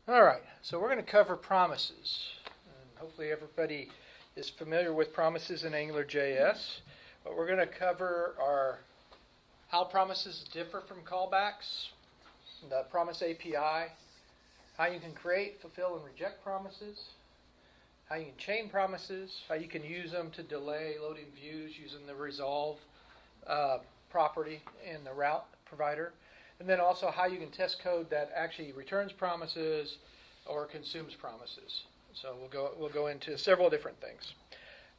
All right, so we're going to cover promises. And hopefully everybody is familiar with promises in AngularJS. What we're going to cover are how promises differ from callbacks, the promise API, how you can create, fulfill, and reject promises, how you can chain promises, how you can use them to delay loading views using the resolve property in the route provider, and then also how you can test code that actually returns promises or consumes promises. So we'll go into several different things.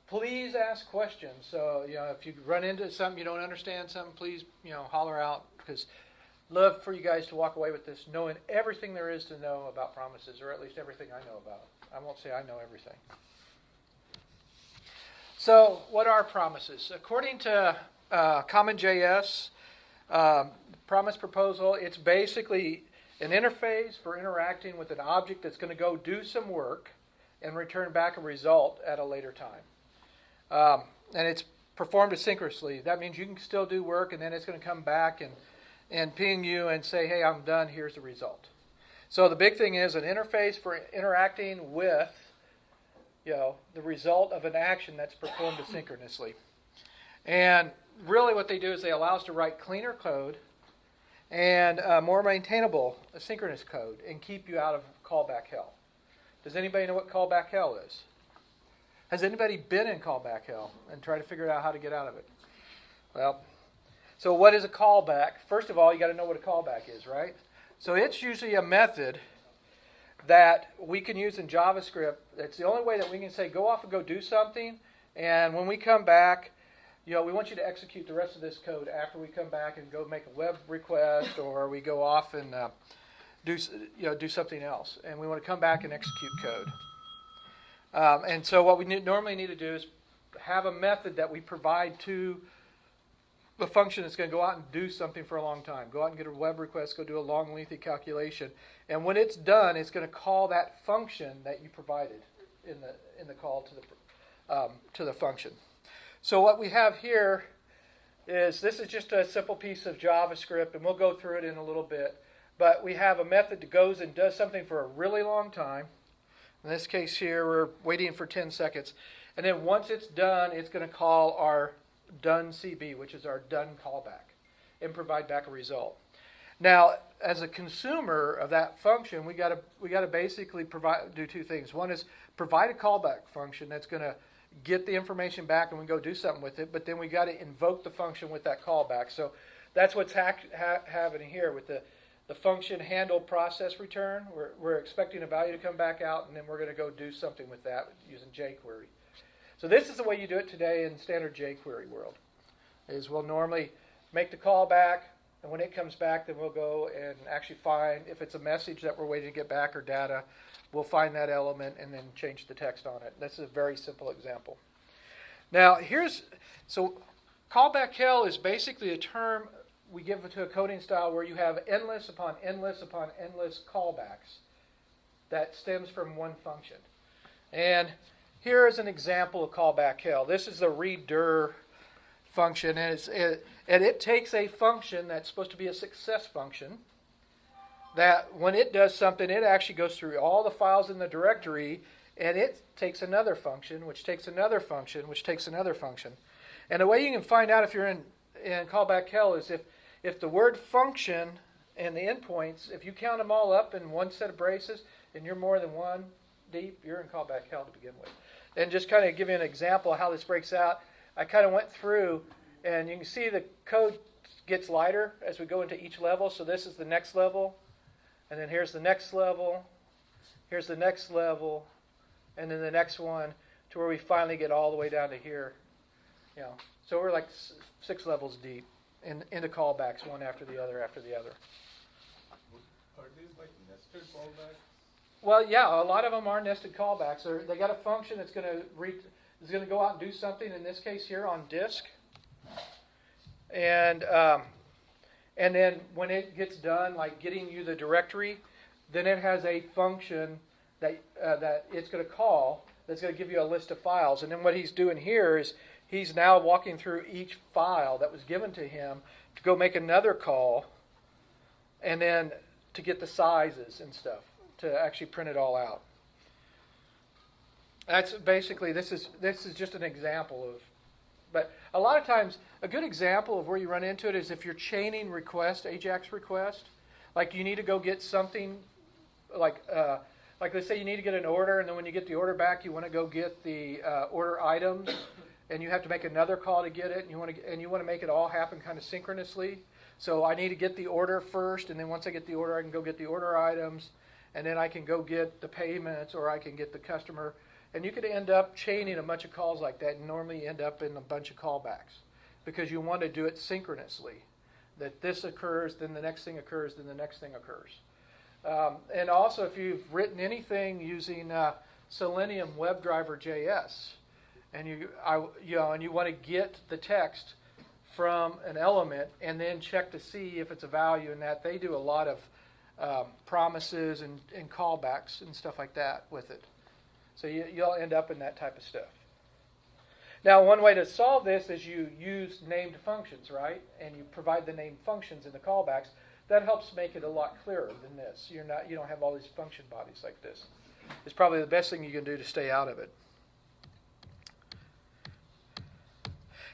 Please ask questions. So if you run into something you don't understand, please holler out, because love for you guys to walk away with this knowing everything there is to know about promises, or at least everything I know about. I won't say I know everything. So what are promises? According to CommonJS, promise proposal, it's basically an interface for interacting with an object that's going to go do some work and return back a result at a later time. And it's performed asynchronously. That means you can still do work, and then it's going to come back and ping you and say, hey, I'm done, here's the result. So the big thing is an interface for interacting with the result of an action that's performed asynchronously. And really what they do is they allow us to write cleaner code and more maintainable asynchronous code and keep you out of callback hell. Does anybody know what callback hell is? Has anybody been in callback hell and tried to figure out how to get out of it? Well, so what is a callback? First of all, you got to know what a callback is, right? So it's usually a method that we can use in JavaScript. It's the only way that we can say, go off and go do something, and when we come back, we want you to execute the rest of this code after we come back and go make a web request, or we go off and do something else, and we want to come back and execute code. And so what we normally need to do is have a method that we provide to the function that's going to go out and do something for a long time. Go out and get a web request, go do a long, lengthy calculation, and when it's done, it's going to call that function that you provided in the call to the function. So what we have here is, this is just a simple piece of JavaScript, and we'll go through it in a little bit. But we have a method that goes and does something for a really long time. In this case here, we're waiting for 10 seconds. And then once it's done, it's going to call our done CB, which is our done callback, and provide back a result. Now, as a consumer of that function, we got to basically do two things. One is provide a callback function that's going to get the information back and we go do something with it, but then we got to invoke the function with that callback. So that's what's happening here with the function handle process return. We're expecting a value to come back out, and then we're going to go do something with that using jQuery. So this is the way you do it today in standard jQuery world. Is we'll normally make the callback, and when it comes back, then we'll go and actually find, if it's a message that we're waiting to get back or data, we'll find that element and then change the text on it. This is a very simple example. Now, so callback hell is basically a term we give to a coding style where you have endless upon endless upon endless callbacks that stems from one function. And here is an example of callback hell. This is the redir function, and it takes a function that's supposed to be a success function, that when it does something, it actually goes through all the files in the directory, and it takes another function, which takes another function, which takes another function. And the way you can find out if you're in callback hell is if the word function and the endpoints, if you count them all up in one set of braces, and you're more than one deep, you're in callback hell to begin with. And just kind of give you an example of how this breaks out, I kind of went through, and you can see the code gets lighter as we go into each level. So this is the next level, and then here's the next level, here's the next level, and then the next one, to where we finally get all the way down to here. So we're like 6 levels deep into callbacks, one after the other after the other. Are these like nested callbacks? Well, yeah, a lot of them are nested callbacks. They got a function that's going to go out and do something. In this case here on disk, and then when it gets done, like getting you the directory, then it has a function that it's going to call that's going to give you a list of files. And then what he's doing here is he's now walking through each file that was given to him to go make another call, and then to get the sizes and stuff. to actually print it all out. That's basically, this is just an example of, but a lot of times, a good example of where you run into it is if you're chaining request, Ajax request, like you need to go get something, like let's say you need to get an order, and then when you get the order back, you want to go get the order items, and you have to make another call to get it, and you want to make it all happen kind of synchronously. So I need to get the order first, and then once I get the order, I can go get the order items, and then I can go get the payments, or I can get the customer. And you could end up chaining a bunch of calls like that, and normally end up in a bunch of callbacks because you want to do it synchronously. That this occurs, then the next thing occurs, then the next thing occurs. And also, if you've written anything using Selenium WebDriver JS, and you want to get the text from an element and then check to see if it's a value in that, they do a lot of promises and callbacks and stuff like that with it. So you'll end up in that type of stuff. Now, one way to solve this is you use named functions, right? And you provide the named functions in the callbacks. That helps make it a lot clearer than this. You don't have all these function bodies like this. It's probably the best thing you can do to stay out of it.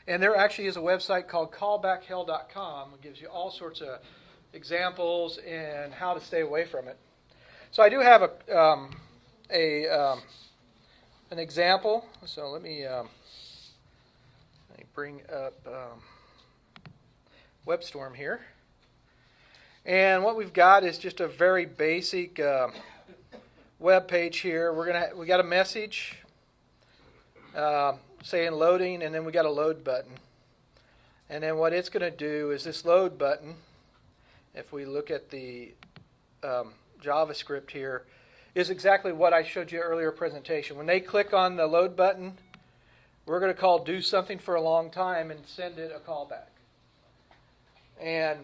And there actually is a website called callbackhell.com. It gives you all sorts of examples and how to stay away from it. So I do have an example. So let me bring up WebStorm here. And what we've got is just a very basic web page here. We got a message saying loading, and then we got a load button. And then what it's going to do is this load button, if we look at the JavaScript here, is exactly what I showed you earlier presentation. When they click on the load button, we're going to call do something for a long time and send it a callback. And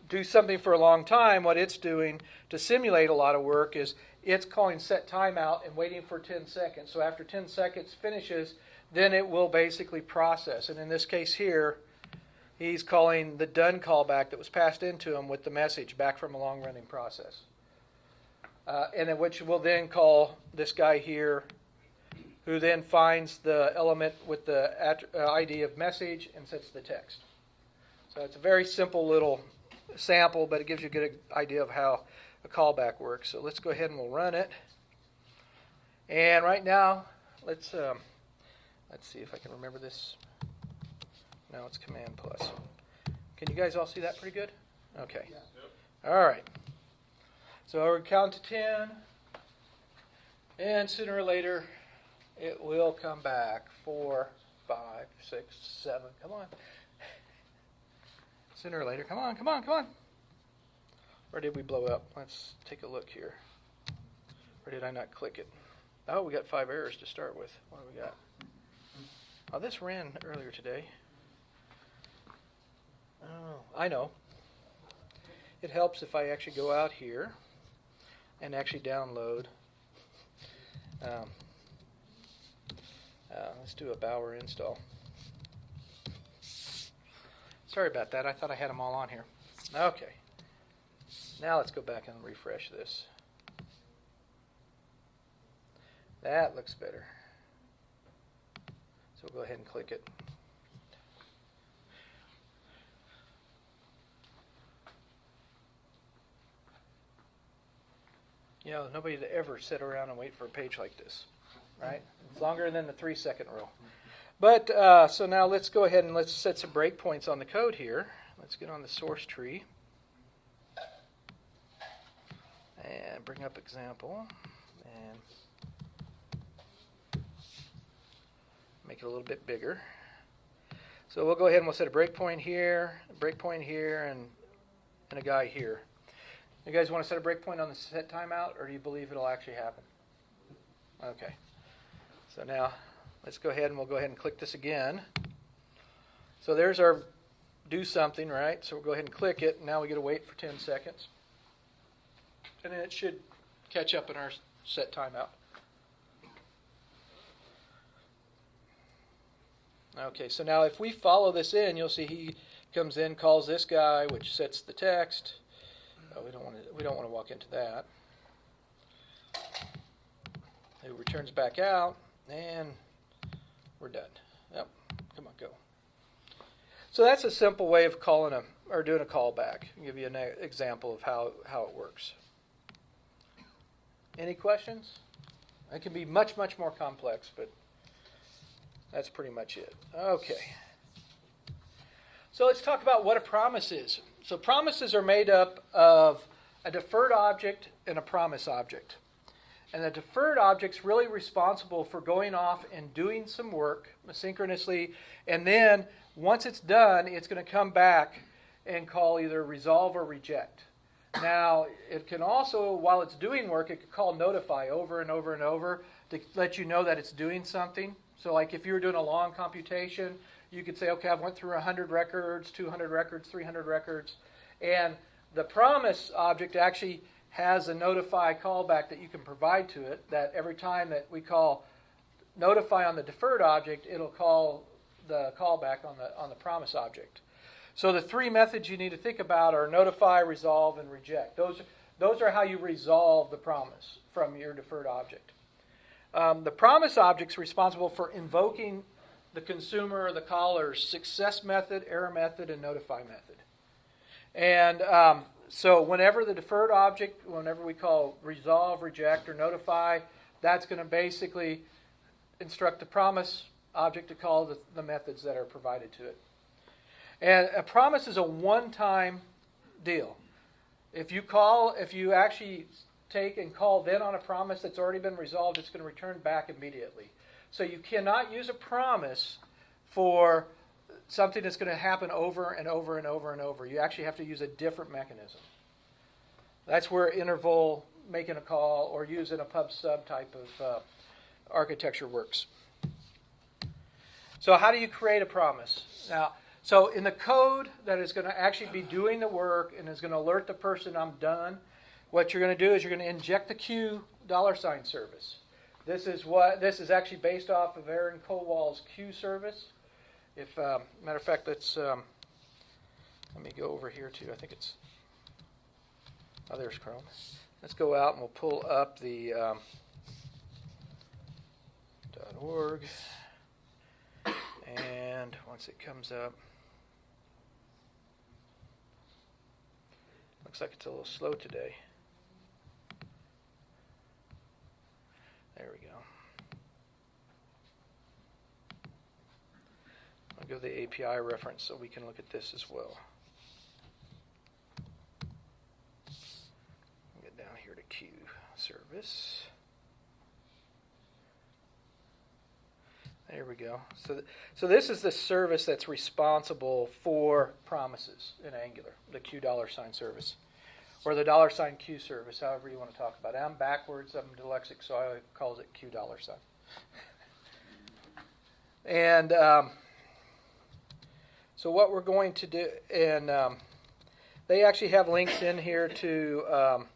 do something for a long time, what it's doing to simulate a lot of work is it's calling set timeout and waiting for 10 seconds. So after 10 seconds finishes, then it will basically process. And in this case here, he's calling the done callback that was passed into him with the message back from a long-running process. And then which will then call this guy here, who then finds the element with the ID of message and sets the text. So it's a very simple little sample, but it gives you a good idea of how a callback works. So let's go ahead and we'll run it. And right now, let's see if I can remember this. No, it's Command plus. Can you guys all see that pretty good? Okay. Yep. All right. So we'll count to 10, and sooner or later, it will come back. 4, 5, 6, 7. Come on. Sooner or later. Come on. Or did we blow up? Let's take a look here. Or did I not click it? Oh, we got 5 errors to start with. What do we got? Oh, this ran earlier today. Oh, I know. It helps if I actually go out here and actually download. Let's do a Bower install. Sorry about that. I thought I had them all on here. Okay. Now let's go back and refresh this. That looks better. So we'll go ahead and click it. You know, nobody would ever sit around and wait for a page like this, right? It's longer than the 3-second rule. But, so now let's go ahead and let's set some breakpoints on the code here. Let's get on the source tree. And bring up example. And make it a little bit bigger. So we'll go ahead and we'll set a breakpoint here, and a guy here. You guys want to set a breakpoint on the set timeout, or do you believe it'll actually happen? Okay. So now let's go ahead and we'll go ahead and click this again. So there's our do something, right? So we'll go ahead and click it. Now we get to wait for 10 seconds. And then it should catch up in our set timeout. Okay, so now if we follow this in, you'll see he comes in, calls this guy, which sets the text. Oh, we don't want to walk into that. It returns back out, and we're done. Yep, come on, go. So that's a simple way of calling or doing a callback. I'll give you an example of how it works. Any questions? It can be much, much more complex, but that's pretty much it. Okay. So let's talk about what a promise is. So promises are made up of a deferred object and a promise object. And the deferred object's really responsible for going off and doing some work asynchronously, and then once it's done, it's going to come back and call either resolve or reject. Now, it can also, while it's doing work, it could call notify over and over and over to let you know that it's doing something. So like if you were doing a long computation, you could say, okay, I've went through 100 records, 200 records, 300 records. And the promise object actually has a notify callback that you can provide to it, that every time that we call notify on the deferred object, it'll call the callback on the promise object. So the three methods you need to think about are notify, resolve, and reject. Those are how you resolve the promise from your deferred object. The promise object's responsible for invoking the consumer or the caller's success method, error method, and notify method. And so whenever the deferred object, whenever we call resolve, reject, or notify, that's going to basically instruct the promise object to call the methods that are provided to it. And a promise is a one-time deal. If you actually take and call then on a promise that's already been resolved, it's going to return back immediately. So you cannot use a promise for something that's going to happen over and over and over and over. You actually have to use a different mechanism. That's where interval, making a call, or using a pub sub type of architecture works. So how do you create a promise? Now, so in the code that is going to actually be doing the work and is going to alert the person I'm done, what you're going to do is you're going to inject the Q $ service. This is actually based off of Aaron Kowal's Q service. If matter of fact, let me go over here too. I think it's there's Chrome. Let's go out and we'll pull up the .org, and once it comes up, looks like it's a little slow today. There we go. I'll go to the API reference so we can look at this as well. Get down here to Q service. There we go. So this is the service that's responsible for promises in Angular, the Q $ service, or the $Q service, however you want to talk about it. I'm backwards. I'm dyslexic, so I call it Q $. And so what we're going to do, and they actually have links in here to,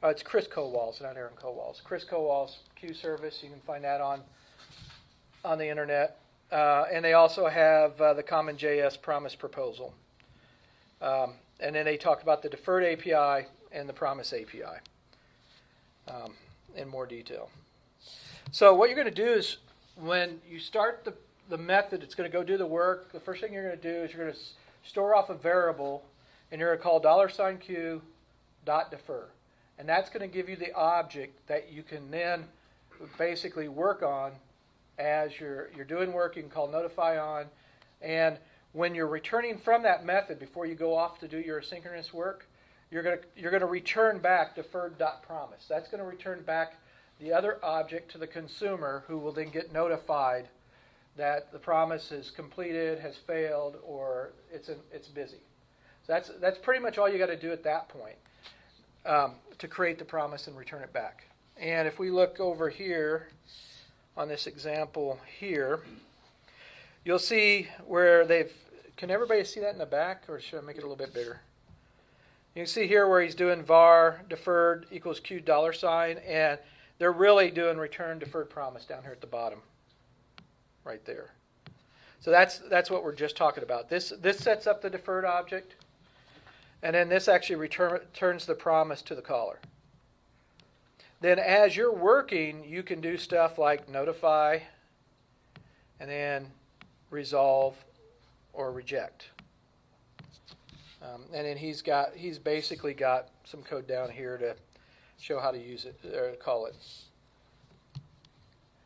it's Chris Kowal's, not Aaron Kowal's. Chris Kowal's Q service. You can find that on the internet. And they also have the CommonJS promise proposal. And then they talk about the deferred API and the promise API in more detail. So what you're going to do is when you start the method, it's going to go do the work. The first thing you're going to do is you're going to store off a variable, and you're going to call $Q.defer. And that's going to give you the object that you can then basically work on as you're doing work. You can call notify on, and when you're returning from that method before you go off to do your asynchronous work, you're going to return back deferred.promise. That's going to return back the other object to the consumer, who will then get notified that the promise is completed, has failed, or it's busy. So that's pretty much all you got to do at that point to create the promise and return it back. And if we look over here on this example here, you'll see where can everybody see that in the back, or should I make it a little bit bigger? You can see here where he's doing var deferred equals Q $, and they're really doing return deferred promise down here at the bottom, right there. So that's what we're just talking about. This sets up the deferred object, and then this actually returns the promise to the caller. then as you're working, you can do stuff like notify and then resolve or reject. And then he's basically got some code down here to show how to use it or call it.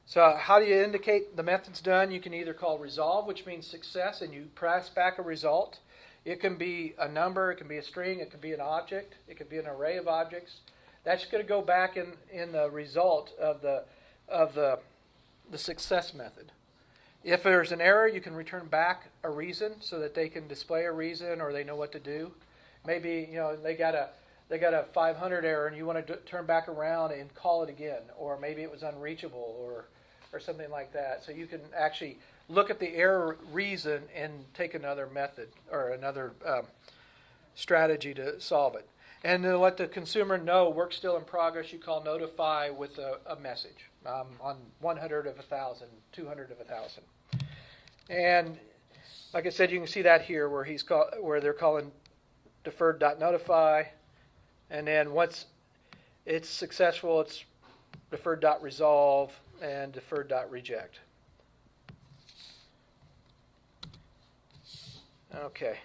So how do you indicate the method's done? You can either call resolve, which means success, and you pass back a result. It can be a number, it can be a string, it can be an object, it can be an array of objects. That's going to go back in the result of the success method. If there's an error, you can return back a reason so that they can display a reason or they know what to do. Maybe they got a 500 error and you want to turn back around and call it again, or maybe it was unreachable or something like that. So you can actually look at the error reason and take another method or another strategy to solve it. And to let the consumer know work's still in progress, you call notify with a message on 100 of 1,000, 200 of 1,000. And like I said, you can see that here where they're calling deferred.notify. And then once it's successful, it's deferred.resolve and deferred.reject. Okay.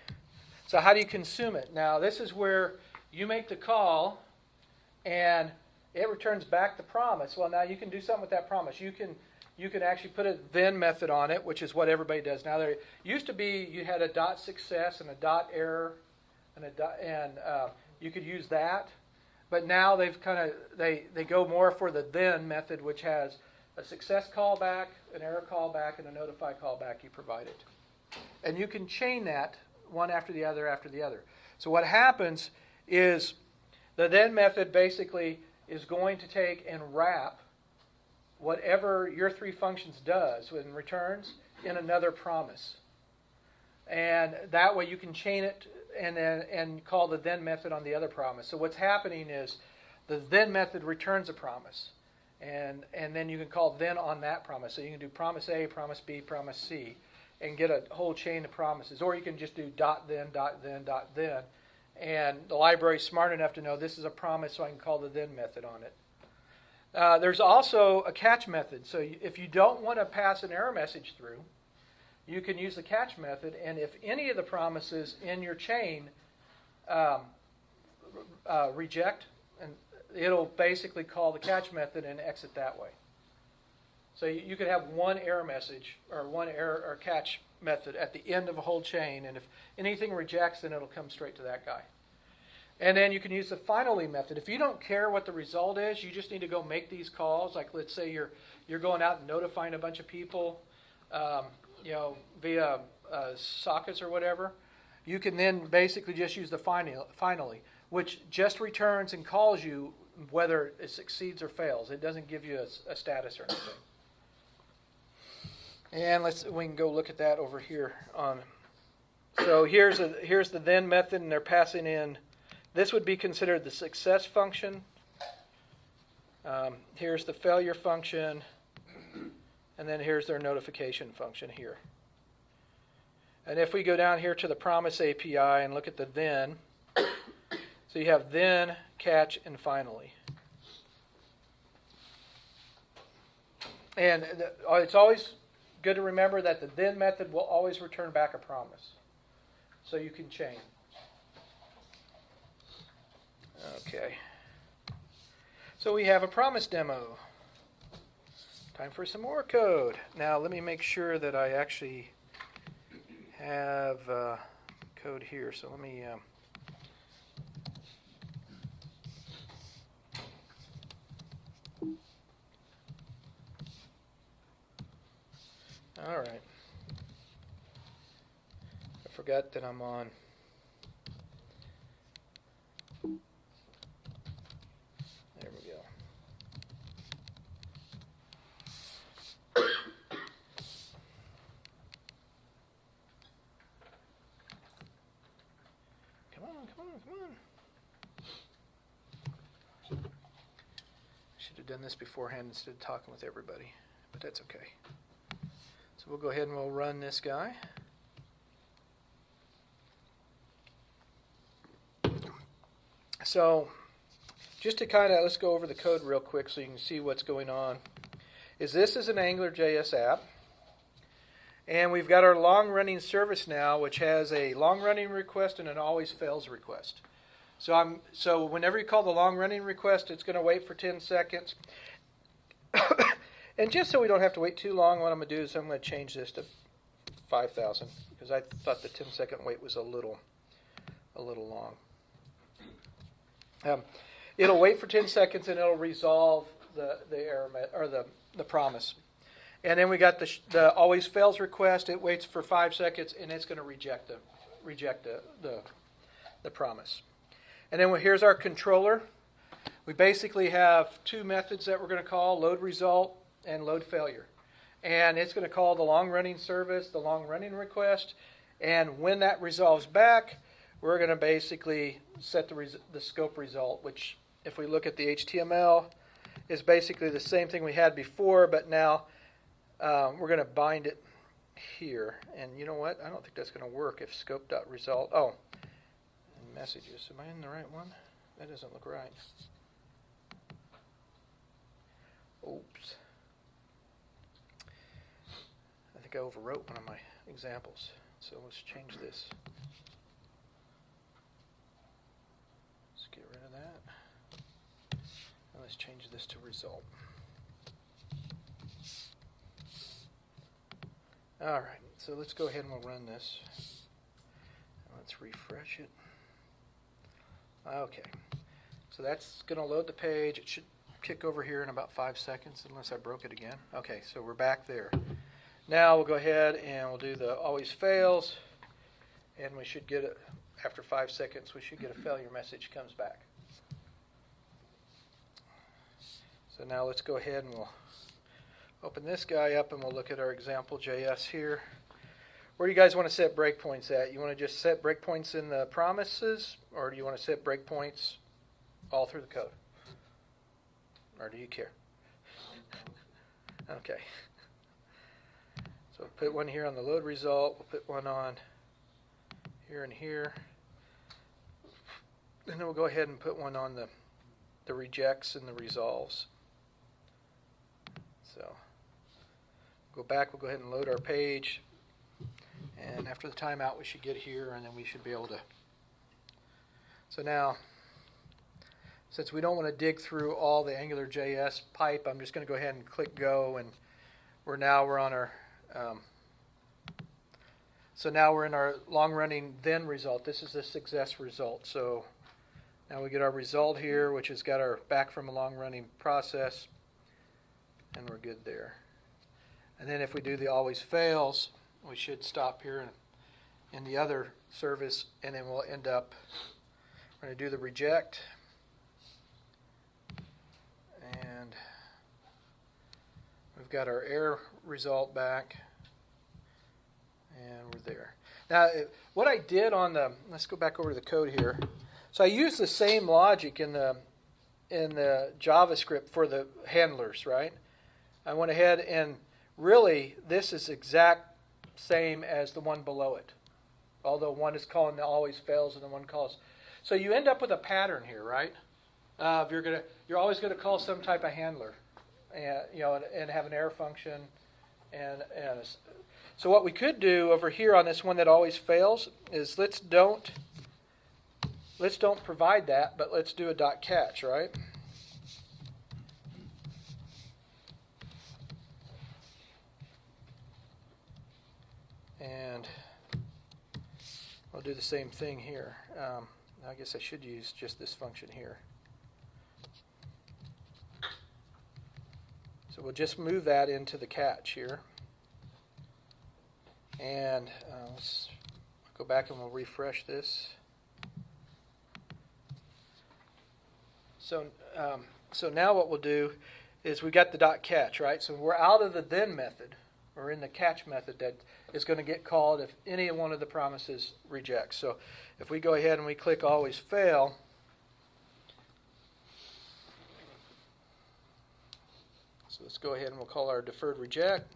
So how do you consume it? Now, this is where you make the call, and it returns back the promise. Well, now you can do something with that promise. You can actually put a then method on it, which is what everybody does now. There used to be you had a dot success and a dot error, and you could use that. But now they go more for the then method, which has a success callback, an error callback, and a notify callback you provided. And you can chain that one after the other after the other. So what happens is the then method basically is going to take and wrap whatever your three functions does and returns in another promise. And that way you can chain it and call the then method on the other promise. So what's happening is the then method returns a promise. And then you can call then on that promise. So you can do promise A, promise B, promise C, and get a whole chain of promises. Or you can just do dot then, dot then, dot then. And the library is smart enough to know this is a promise, so I can call the then method on it. There's also a catch method. So if you don't want to pass an error message through, you can use the catch method. And if any of the promises in your chain reject, and it'll basically call the catch method and exit that way. So you could have one error message or one error or catch method at the end of a whole chain, and if anything rejects, then it'll come straight to that guy. And then you can use the finally method. If you don't care what the result is, you just need to go make these calls. Like let's say you're going out and notifying a bunch of people, via sockets or whatever. You can then basically just use the finally, which just returns and calls you whether it succeeds or fails. It doesn't give you a status or anything. And we can go look at that over here on. So here's the then method, and they're passing in. This would be considered the success function. Here's the failure function, and then here's their notification function here. And if we go down here to the promise API and look at the then, so you have then, catch, and finally. And it's always good to remember that the then method will always return back a promise. So you can chain. Okay. So we have a promise demo. Time for some more code. Now let me make sure that I actually have code here. So let me... All right. I forgot that I'm on. There we go. Come on. Should have done this beforehand instead of talking with everybody, but that's okay. So we'll go ahead and we'll run this guy. So just to kind of, let's go over the code real quick so you can see what's going on. This is an AngularJS app. And we've got our long-running service now, which has a long-running request and an always fails request. So whenever you call the long-running request, it's going to wait for 10 seconds. And just so we don't have to wait too long, what I'm going to do is I'm going to change this to 5,000 because I thought the 10-second wait was a little long. It'll wait for 10 seconds and it'll resolve the error or the promise. And then we got the always fails request. It waits for 5 seconds and it's going to reject the promise. And then here's our controller. We basically have two methods that we're going to call: load result and load failure. And it's going to call the long running service, the long running request. And when that resolves back, we're going to basically set the scope result, which if we look at the HTML is basically the same thing we had before, but now we're going to bind it here. And you know what? I don't think that's going to work if scope.result. Oh, messages. Am I in the right one? That doesn't look right. Oops. I think I overwrote one of my examples. So let's change this. Let's get rid of that. And let's change this to result. All right, so let's go ahead and we'll run this. Let's refresh it. Okay, so that's going to load the page. It should kick over here in about 5 seconds, unless I broke it again. Okay, so we're back there. Now we'll go ahead and we'll do the always fails, and we should get it after 5 seconds. We should get a failure message comes back. So now let's go ahead and we'll open this guy up and we'll look at our example JS here. Where do you guys want to set breakpoints at? You want to just set breakpoints in the promises, or do you want to set breakpoints all through the code? Or do you care? Okay. So we'll put one here on the load result. We'll put one on here and here. And then we'll go ahead and put one on the rejects and the resolves. So go back, we'll go ahead and load our page. And after the timeout, we should get here, and then we should be able to. So now, since we don't want to dig through all the AngularJS pipe, I'm just going to go ahead and click go, and we're on our. So now we're in our long-running then result. This is the success result. So now we get our result here, which has got our back from a long-running process, and we're good there. And then if we do the always fails, we should stop here in the other service, and then we'll end up, we're going to do the reject, and we've got our error result back, and we're there. Now, what I did on let's go back over to the code here. So I used the same logic in the JavaScript for the handlers, right? I went ahead and really this is exact same as the one below it, although one is calling the always fails and the one calls. So you end up with a pattern here, right? You're always going to call some type of handler, and have an error function, so what we could do over here on this one that always fails is let's don't provide that, but let's do a .catch, right? And I'll do the same thing here. I guess I should use just this function here. So we'll just move that into the catch here. And let's go back and we'll refresh this. So now what we'll do is we got the .catch, right? So we're out of the then method. We're in the catch method that is going to get called if any one of the promises rejects. So if we go ahead and we click always fail, so let's go ahead and we'll call our deferred reject,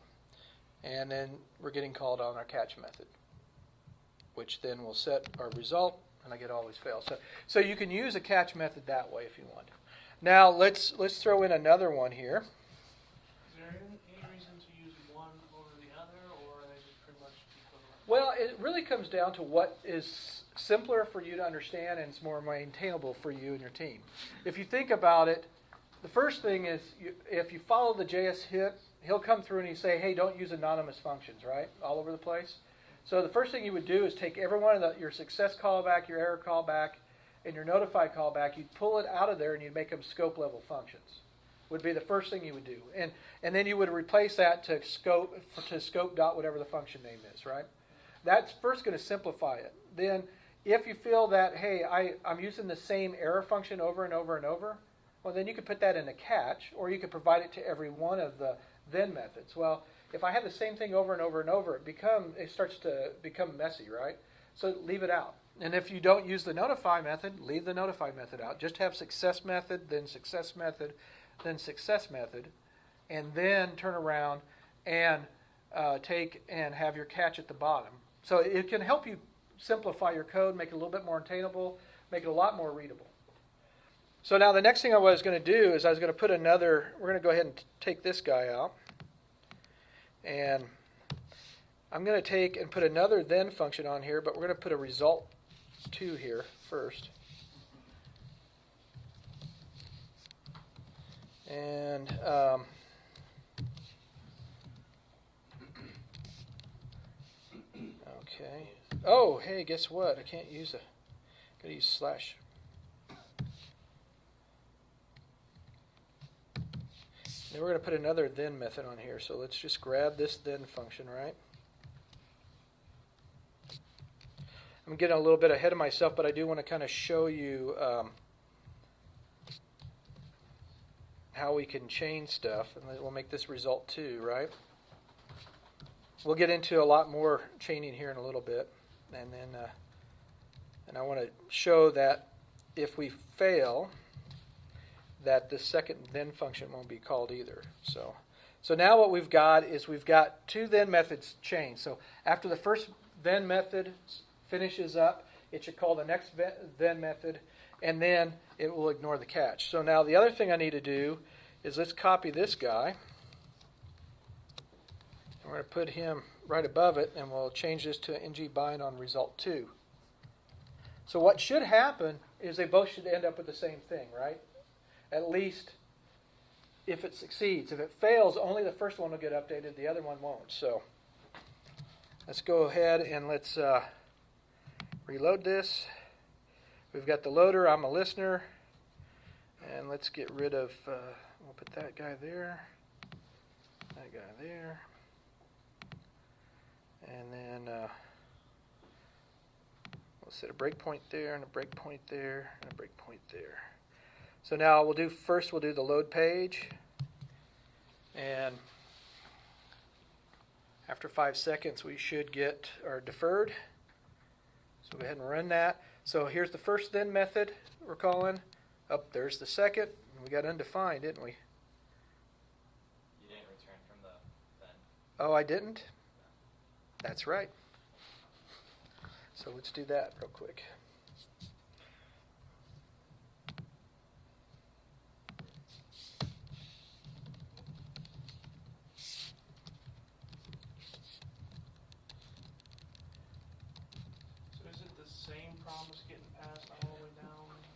and then we're getting called on our catch method, which then will set our result, and I get always fail. So you can use a catch method that way if you want. Now let's throw in another one here. Is there any reason to use one over the other, or are they just pretty much equivalent? Well, it really comes down to what is simpler for you to understand and is more maintainable for you and your team. If you think about it, the first thing is if you follow the JS hit, he'll come through and he say, hey, don't use anonymous functions, right? All over the place. So the first thing you would do is take every one of your success callback, your error callback, and your notify callback, you'd pull it out of there and you'd make them scope level functions. Would be the first thing you would do. And then you would replace that to scope dot whatever the function name is, right? That's first going to simplify it. Then if you feel that, hey, I'm using the same error function over and over and over, well, then you could put that in a catch, or you could provide it to every one of the then methods. Well, if I have the same thing over and over and over, it starts to become messy, right? So leave it out. And if you don't use the notify method, leave the notify method out. Just have success method, then success method, then success method, and then turn around and take and have your catch at the bottom. So it can help you simplify your code, make it a little bit more maintainable, make it a lot more readable. So now the next thing I was going to do is I was going to put we're going to go ahead and take this guy out. And I'm going to take and put another then function on here, but we're going to put a result 2 here first. And okay. Oh, hey, guess what? I can't use got to use slash. Then we're going to put another then method on here. So let's just grab this then function, right? I'm getting a little bit ahead of myself, but I do want to kind of show you how we can chain stuff. And we'll make this result 2, right? We'll get into a lot more chaining here in a little bit. And then and I want to show that if we fail, that the second then function won't be called either. So now what we've got is we've got 2 then methods chained. So after the first then method finishes up, it should call the next then method, and then it will ignore the catch. So now the other thing I need to do is let's copy this guy. We're going to put him right above it, and we'll change this to ng bind on result 2. So what should happen is they both should end up with the same thing, right? At least if it succeeds. If it fails, only the first one will get updated, the other one won't. So let's go ahead and let's reload this. We've got the loader, I'm a listener, and let's get rid of, we'll put that guy there, that guy there, and then we'll set a breakpoint there, and a breakpoint there, and a breakpoint there. So now we'll do the load page, and after 5 seconds we should get our deferred. So go ahead and run that. So here's the first then method we're calling. There's the second. We got undefined, didn't we? You didn't return from the then. Oh, I didn't? That's right. So let's do that real quick.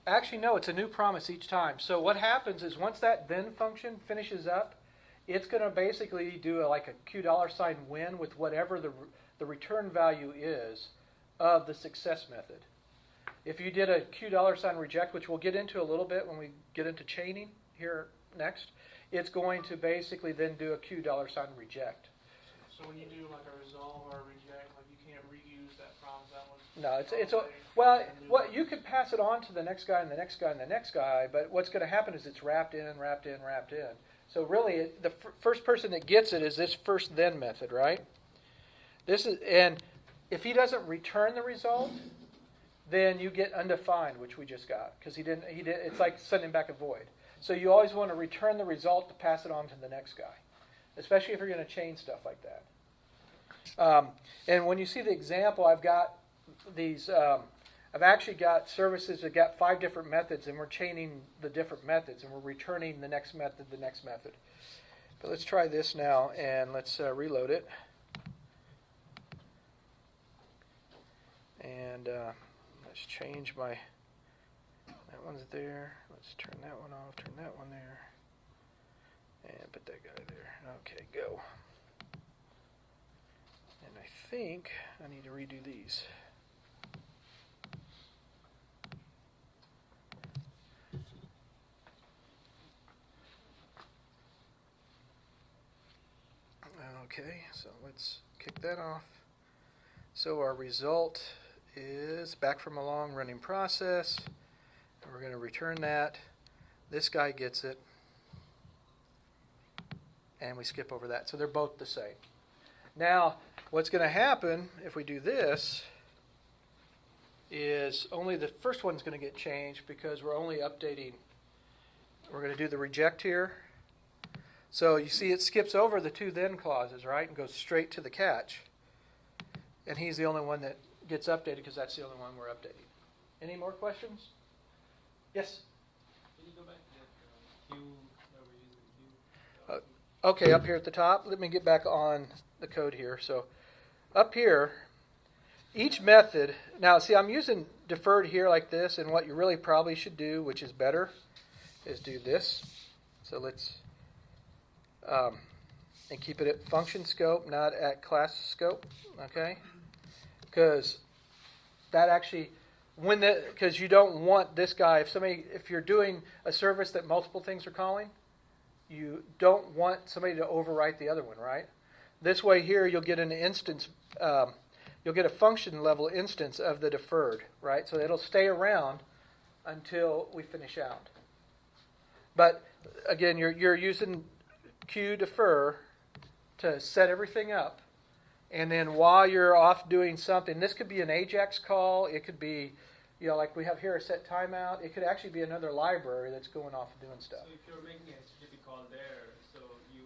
Actually, no, it's a new promise each time. So what happens is once that then function finishes up, it's going to basically do like a $$ win with whatever the return value is of the success method. If you did a $$ reject, which we'll get into a little bit when we get into chaining here next, it's going to basically then do a $$ reject. So when you do like a resolve or a reject, like you can't reuse that promise. That one. No, well, you could pass it on to the next guy and the next guy and the next guy, but what's going to happen is it's wrapped in, wrapped in, wrapped in. So really, the first person that gets it is this first then method, right? And if he doesn't return the result, then you get undefined, which we just got, because he didn't. It's like sending back a void. So you always want to return the result to pass it on to the next guy, especially if you're going to chain stuff like that. And when you see the example, I've got these. I've actually got services that got 5 different methods, and we're chaining the different methods, and we're returning the next method. But let's try this now, and let's reload it. And let's change my, that one's there. Let's turn that one off, turn that one there, and put that guy there. Okay, go. And I think I need to redo these. Okay, so let's kick that off. So our result is back from a long running process. And we're going to return that. This guy gets it. And we skip over that. So they're both the same. Now, what's going to happen if we do this is only the first one's going to get changed because we're only updating. We're going to do the reject here. So you see it skips over the 2 then clauses, right, and goes straight to the catch. And he's the only one that gets updated because that's the only one we're updating. Any more questions? Yes? Can you go back to that queue that we're using queue? Okay, up here at the top, let me get back on the code here. So up here, each method, now see I'm using deferred here like this, and what you really probably should do, which is better, is do this. So let's... and keep it at function scope, not at class scope, okay? Because that actually, because you don't want this guy, if you're doing a service that multiple things are calling, you don't want somebody to overwrite the other one, right? This way here, you'll get an instance, you'll get a function level instance of the deferred, right? So it'll stay around until we finish out. But again, you're using queue defer to set everything up, and then while you're off doing something, this could be an Ajax call, it could be, like we have here a set timeout, it could actually be another library that's going off and doing stuff. So if you're making a HTTP call there, so you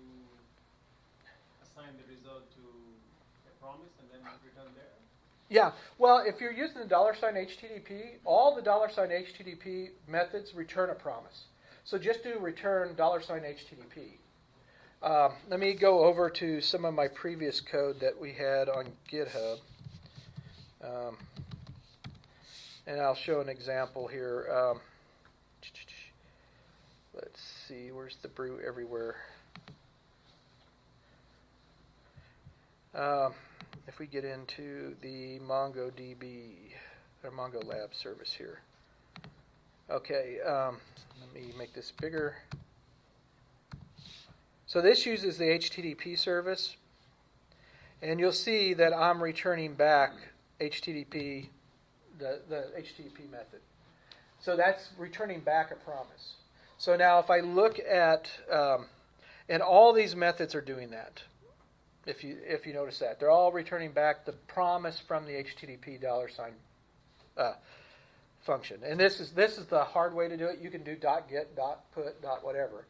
assign the result to a promise and then return there? Yeah, well, if you're using the $HTTP, all the $HTTP methods return a promise. So just do return $HTTP. Let me go over to some of my previous code that we had on GitHub. And I'll show an example here. Let's see, where's the brew everywhere? If we get into the MongoDB, or MongoLab service here. Okay, let me make this bigger. So this uses the HTTP service, and you'll see that I'm returning back HTTP, the HTTP method. So that's returning back a promise. So now if I look at, and all these methods are doing that, if you notice that. They're all returning back the promise from the HTTP $ function. And this is the hard way to do it. You can do .get, .put, .whatever.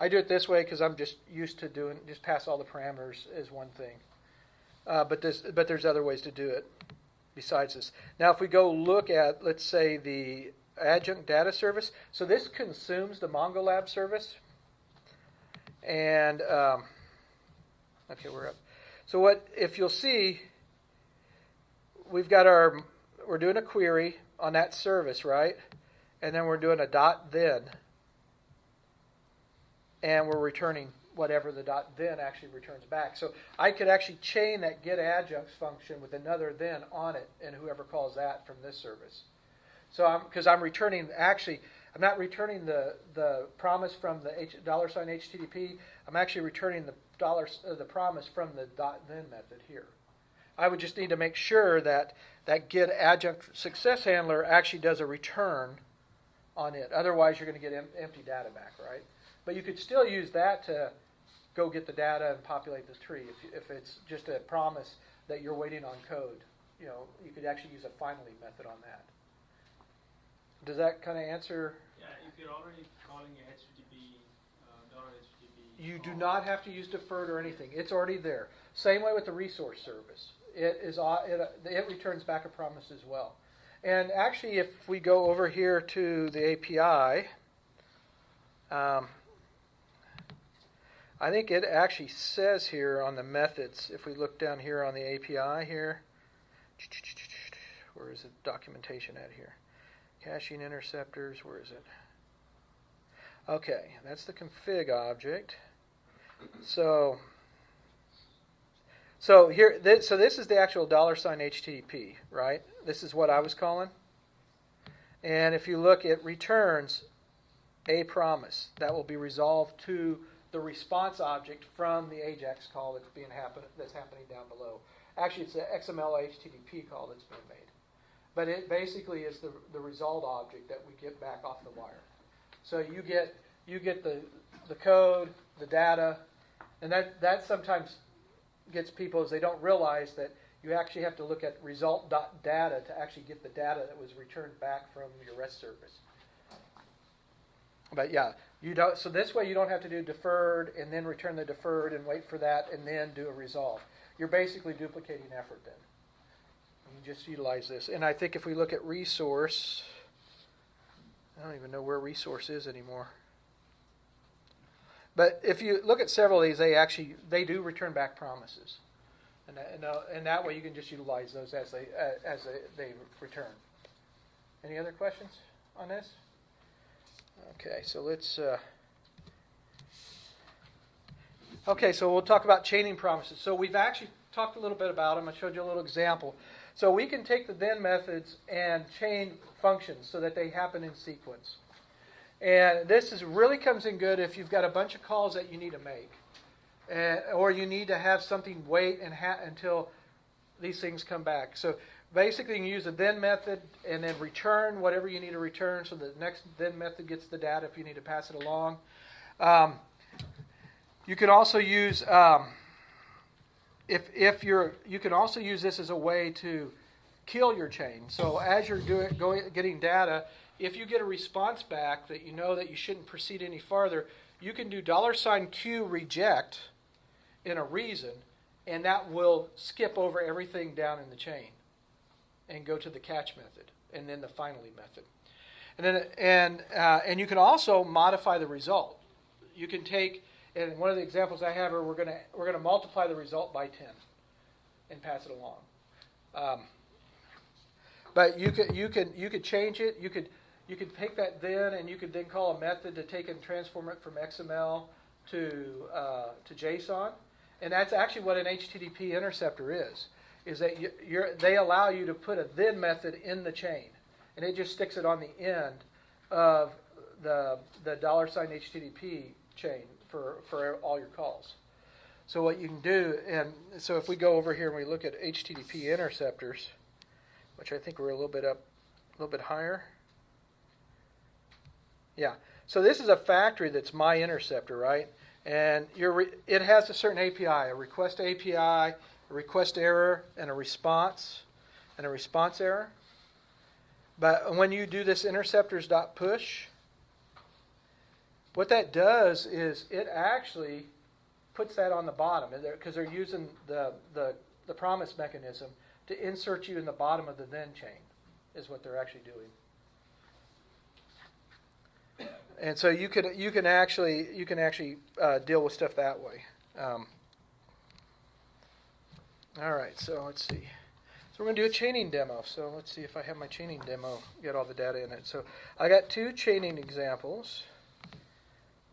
I do it this way because I'm just used to just pass all the parameters as one thing. But there's other ways to do it besides this. Now, if we go look at, let's say, the adjunct data service, so this consumes the MongoLab service. And, okay, we're up. So if you'll see, we've got we're doing a query on that service, right? And then we're doing a .then. And we're returning whatever the .then actually returns back. So I could actually chain that getAdjuncts function with another then on it, and whoever calls that from this service. So because I'm returning, actually, I'm not returning the promise from the $HTTP. I'm actually returning the promise from the .then method here. I would just need to make sure that getAdjunct success handler actually does a return on it. Otherwise, you're going to get empty data back, right? But you could still use that to go get the data and populate the tree. If it's just a promise that you're waiting on code, you could actually use a finally method on that. Does that kind of answer? Yeah, if you're already calling a HTTP, $HTTP. You do not have to use deferred or anything. It's already there. Same way with the resource service. It returns back a promise as well. And actually, if we go over here to the API, I think it actually says here on the methods, if we look down here on the API here, where is the documentation at here? Caching interceptors, where is it? Okay, that's the config object. So here, this is the actual $HTTP, right? This is what I was calling. And if you look, it returns a promise that will be resolved to the response object from the AJAX call that's happening down below. Actually, it's the XML HTTP call that's being made. But it basically is the result object that we get back off the wire. So you get the code, the data, and that sometimes gets people, as they don't realize that you actually have to look at result.data to actually get the data that was returned back from your REST service. But yeah, you don't. So this way you don't have to do deferred and then return the deferred and wait for that and then do a resolve. You're basically duplicating effort then. You just utilize this. And I think if we look at resource, I don't even know where resource is anymore. But if you look at several of these, they do return back promises, and that way you can just utilize those as they return. Any other questions on this? Okay, so let's. Okay, so we'll talk about chaining promises. So we've actually talked a little bit about them. I showed you a little example. So we can take the then methods and chain functions so that they happen in sequence. And this really comes in good if you've got a bunch of calls that you need to make. Or you need to have something wait until these things come back. So basically you can use a then method and then return whatever you need to return so the next then method gets the data if you need to pass it along. You can also use you can also use this as a way to kill your chain. So as you're getting data, if you get a response back that you know that you shouldn't proceed any farther, you can do $Q reject in a reason, and that will skip over everything down in the chain and go to the catch method and then the finally method. And you can also modify the result. You can take, and one of the examples I have are we're going to multiply the result by 10 and pass it along. But you could change it. You could take that then, and you could then call a method to take and transform it from XML to JSON, and that's actually what an HTTP interceptor is. Is that they allow you to put a then method in the chain, and it just sticks it on the end of the $HTTP chain for all your calls. So what you can do, and so if we go over here and we look at HTTP interceptors, which I think we're a little bit higher. Yeah. So this is a factory that's my interceptor, right? And it has a certain API, a request API, a request error, and a response error. But when you do this interceptors.push, what that does is it actually puts that on the bottom because they're using the promise mechanism to insert you in the bottom of the then chain is what they're actually doing. And so you can actually deal with stuff that way. All right, so let's see. So we're going to do a chaining demo. So let's see if I have my chaining demo, get all the data in it. So I got two chaining examples.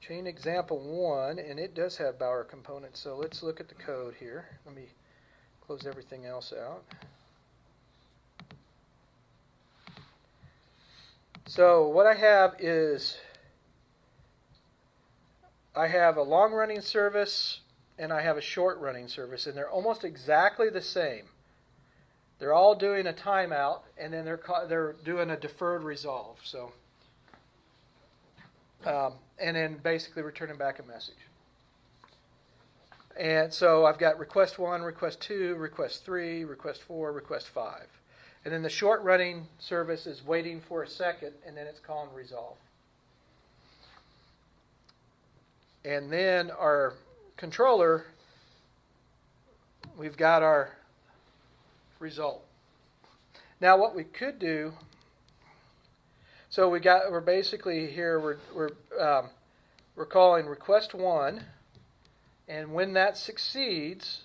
Chain example 1, and it does have Bower components. So let's look at the code here. Let me close everything else out. So what I have is I have a long-running service and I have a short-running service, and they're almost exactly the same. They're all doing a timeout, and then they're doing a deferred resolve. So, and then basically returning back a message. And so I've got request 1, request 2, request 3, request 4, request 5. And then the short-running service is waiting for a second, and then it's calling resolve. And then our controller, we've got our result. Now what we could do, so we're basically here, we're calling request 1, and when that succeeds,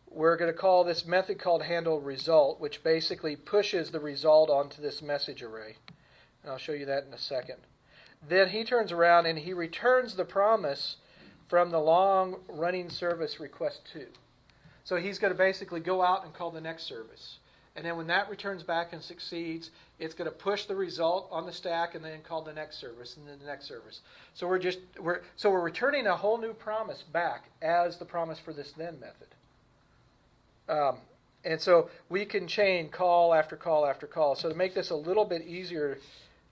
we're going to call this method called handle result, which basically pushes the result onto this message array. And I'll show you that in a second. Then he turns around and he returns the promise from the long running service request 2. So he's going to basically go out and call the next service. And then when that returns back and succeeds, it's going to push the result on the stack and then call the next service and then the next service. So we're returning a whole new promise back as the promise for this then method. And so we can chain call after call after call. So to make this a little bit easier,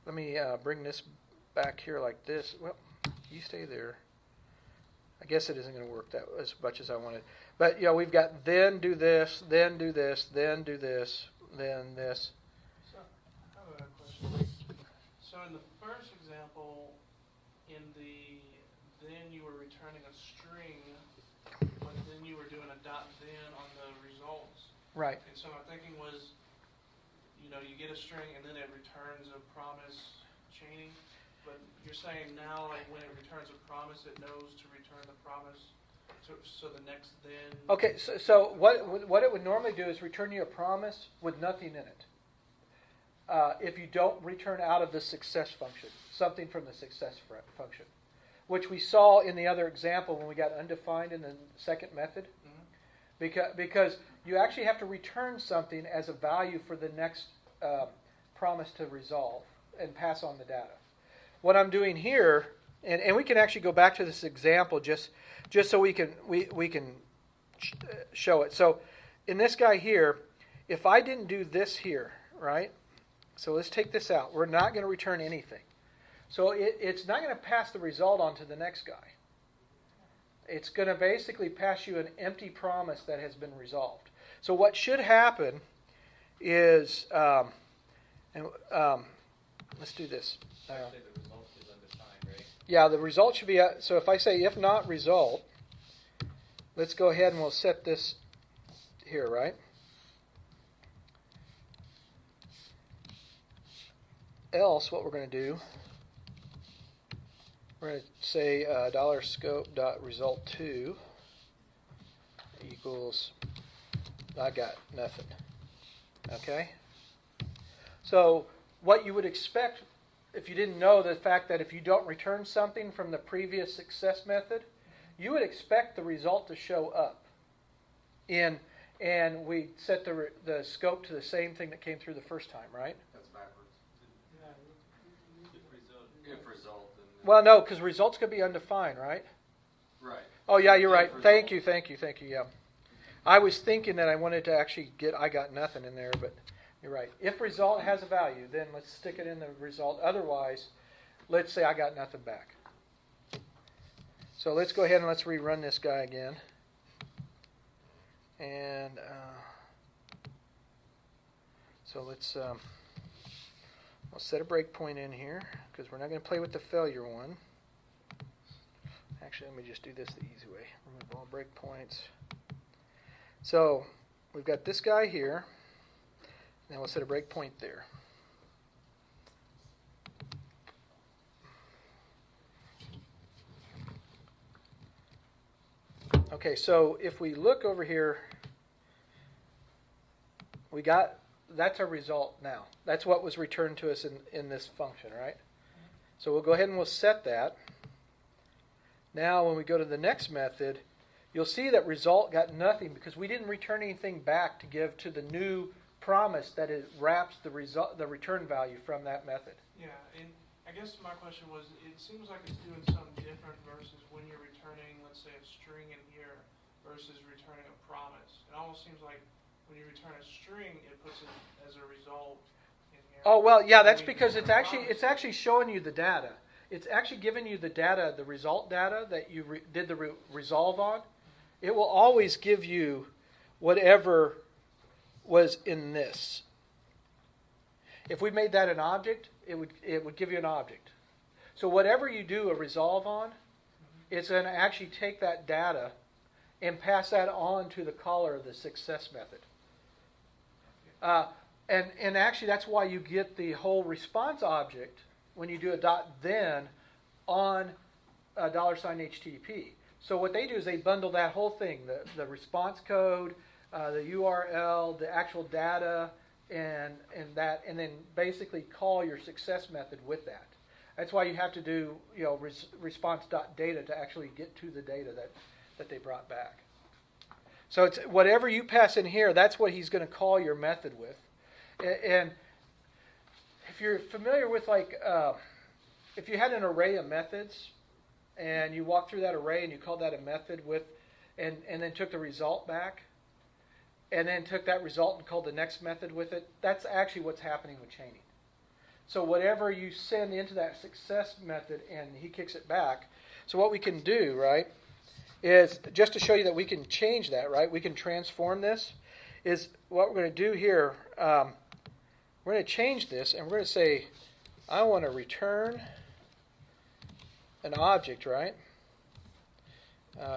let me bring this back here like this. Well, you stay there. I guess it isn't going to work that as much as I wanted. But we've got then do this, then do this, then do this, then this. So I have a question. So in the first example, then you were returning a string, but then you were doing a dot then on the results. Right. And so my thinking was, you get a string and then it returns a promise chaining. But you're saying now, like when it returns a promise, it knows to return the promise. So the next then. Okay, so what it would normally do is return you a promise with nothing in it. If you don't return out of the success function, something from the success function, which we saw in the other example when we got undefined in the second method, because you actually have to return something as a value for the next promise to resolve and pass on the data. What I'm doing here, and we can actually go back to this example just so we can show it. So in this guy here, if I didn't do this here, right? So let's take this out. We're not going to return anything. So it's not going to pass the result on to the next guy. It's going to basically pass you an empty promise that has been resolved. So what should happen is, let's do this. Actually, the result is undefined, right? Yeah, the result should be, so if I say if not result, let's go ahead and we'll set this here, right? Else, what we're going to do, we're going to say $scope.result2 equals, I got nothing. Okay? So what you would expect, if you didn't know the fact that if you don't return something from the previous success method, you would expect the result to show up. And we set the scope to the same thing that came through the first time, right? That's backwards. If result. Well, no, because results could be undefined, right? Right. Oh, yeah, you're right. If Thank result. you, yeah. I was thinking that I wanted to actually I got nothing in there, but you're right. If result has a value, then let's stick it in the result. Otherwise, let's say I got nothing back. So let's go ahead and let's rerun this guy again. And so let's set a breakpoint in here because we're not going to play with the failure one. Actually, let me just do this the easy way. Remove all breakpoints. So we've got this guy here. Then we'll set a breakpoint there. Okay, so if we look over here, that's our result now. That's what was returned to us in this function, right? So we'll go ahead and we'll set that. Now when we go to the next method, you'll see that result got nothing because we didn't return anything back to give to the new promise that it wraps the return value from that method. Yeah, and I guess my question was, it seems like it's doing something different versus when you're returning, let's say, a string in here versus returning a promise. It almost seems like when you return a string, it puts it as a result in here. Oh, well, yeah, that's because it's actually showing you the data. It's actually giving you the data, the result data that you did the resolve on. It will always give you whatever was in this. If we made that an object, it would give you an object. So whatever you do a resolve on, it's going to actually take that data and pass that on to the caller of the success method. And actually, that's why you get the whole response object when you do a dot then on a $HTTP. So what they do is they bundle that whole thing, the response code, the URL, the actual data, and then basically call your success method with that. That's why you have to do response.data to actually get to the data that they brought back. So it's whatever you pass in here, that's what he's going to call your method with. And if you're familiar with if you had an array of methods and you walked through that array and you called that a method with, and then took the result back, and then took that result and called the next method with it, that's actually what's happening with chaining. So whatever you send into that success method and he kicks it back. So what we can do, right, is just to show you that we can change that, right, we can transform this, is what we're going to do here. We're going to change this and we're going to say, I want to return an object, right,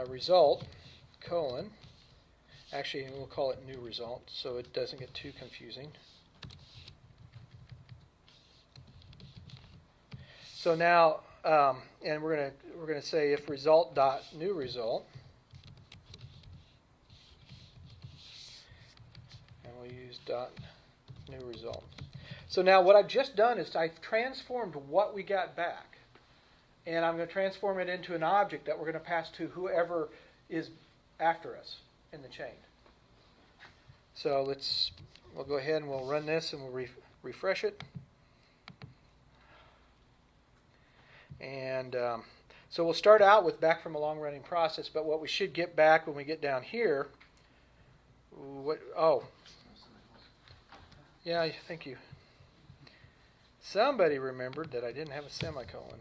result, colon, actually we'll call it new result so it doesn't get too confusing. So now, and we're gonna say if result dot new result, and we'll use dot new result. So now what I've just done is I've transformed what we got back, and I'm going to transform it into an object that we're going to pass to whoever is after us in the chain. So we'll go ahead and we'll run this and we'll refresh it. And so we'll start out with back from a long-running process, but what we should get back when we get down here, yeah, thank you. Somebody remembered that I didn't have a semicolon,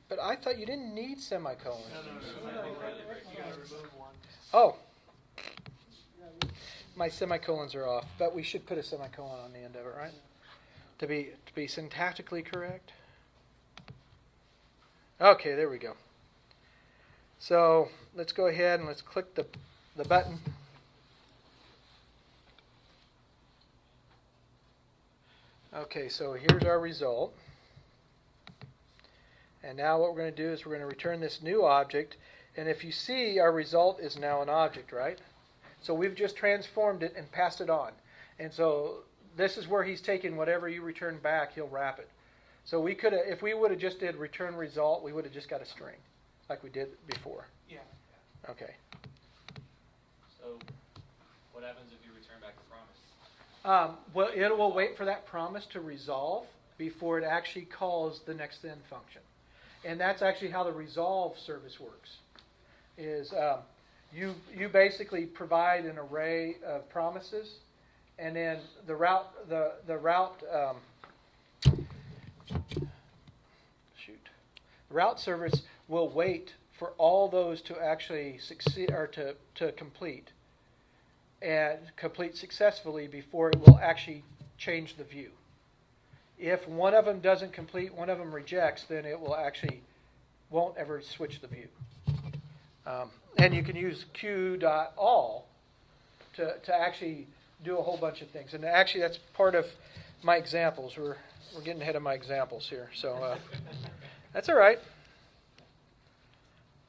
but I thought you didn't need semicolons. No. You gotta remove one. Oh, my semicolons are off, but we should put a semicolon on the end of it, right? To be syntactically correct. Okay, there we go. So let's go ahead and let's click the button. Okay, so here's our result. And now what we're going to do is we're going to return this new object. And if you see, our result is now an object, right? So we've just transformed it and passed it on. And so this is where he's taken whatever you return back, he'll wrap it. So we could have, if we would have just did return result, we would have just got a string, like we did before. Yeah. Okay. So, what happens if you return back the promise? Well, it will wait for that promise to resolve before it actually calls the next then function. And that's actually how the resolve service works. Is you basically provide an array of promises, and then the route route service will wait for all those to actually succeed or to complete and complete successfully before it will actually change the view. If one of them doesn't complete, one of them rejects, then it will actually won't ever switch the view. And you can use q.all to actually do a whole bunch of things. And actually, that's part of my examples. We're getting ahead of my examples here, so that's all right.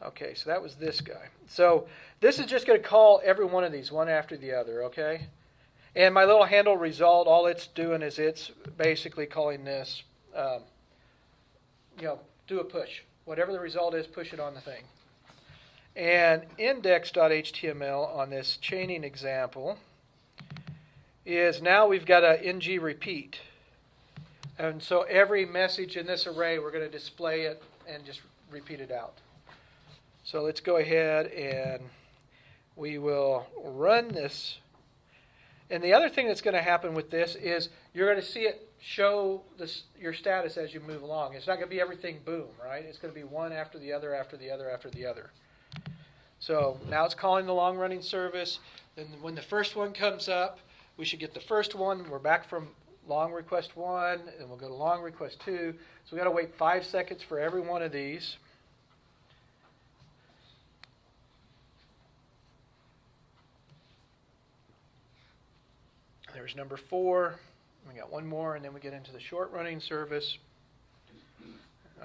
Okay, so that was this guy. So this is just going to call every one of these one after the other, okay? And my little handle result, all it's doing is it's basically calling this, do a push. Whatever the result is, push it on the thing. And index.html on this chaining example is now we've got a ng repeat. And so every message in this array, we're going to display it and just repeat it out. So let's go ahead and we will run this. And the other thing that's going to happen with this is you're going to see it show your status as you move along. It's not going to be everything boom, right? It's going to be one after the other, after the other, after the other. So now it's calling the long-running service. Then when the first one comes up, we should get the first one. We're back from long request 1, and we'll go to long request 2. So we've got to wait 5 seconds for every one of these. There's number 4. We got one more, and then we get into the short running service.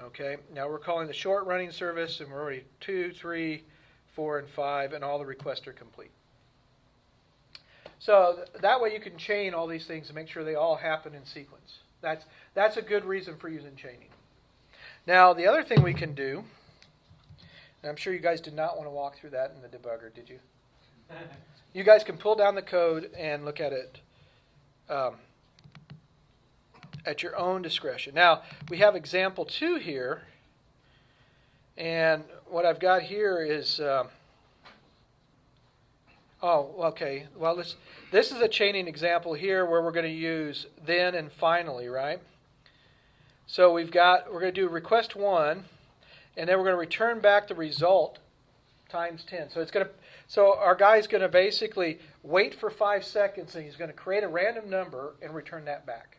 Okay, now we're calling the short running service, and we're already 2, 3, 4, and 5, and all the requests are complete. So that way you can chain all these things and make sure they all happen in sequence. That's a good reason for using chaining. Now the other thing we can do, and I'm sure you guys did not want to walk through that in the debugger, did you? You guys can pull down the code and look at it at your own discretion. Now, we have example 2 here, and what I've got here is, okay. Well, this is a chaining example here where we're going to use then and finally, right? So we're going to do request 1, and then we're going to return back the result times 10. So our guy's going to basically wait for 5 seconds, and he's going to create a random number and return that back.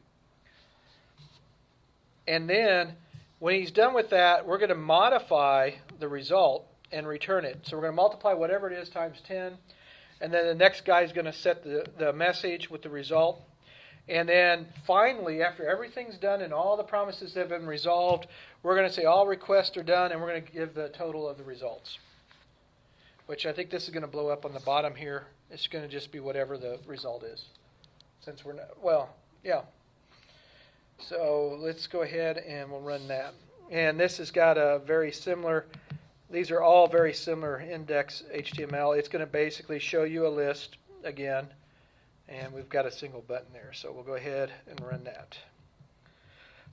And then when he's done with that, we're going to modify the result and return it. So we're going to multiply whatever it is times 10. And then the next guy is going to set the message with the result. And then finally, after everything's done and all the promises have been resolved, we're going to say all requests are done, and we're going to give the total of the results. Which I think this is going to blow up on the bottom here. It's going to just be whatever the result is. Since we're not, well, yeah. So let's go ahead and we'll run that. And this has got a very similar, these are all very similar index HTML. It's going to basically show you a list again. And we've got a single button there. So we'll go ahead and run that.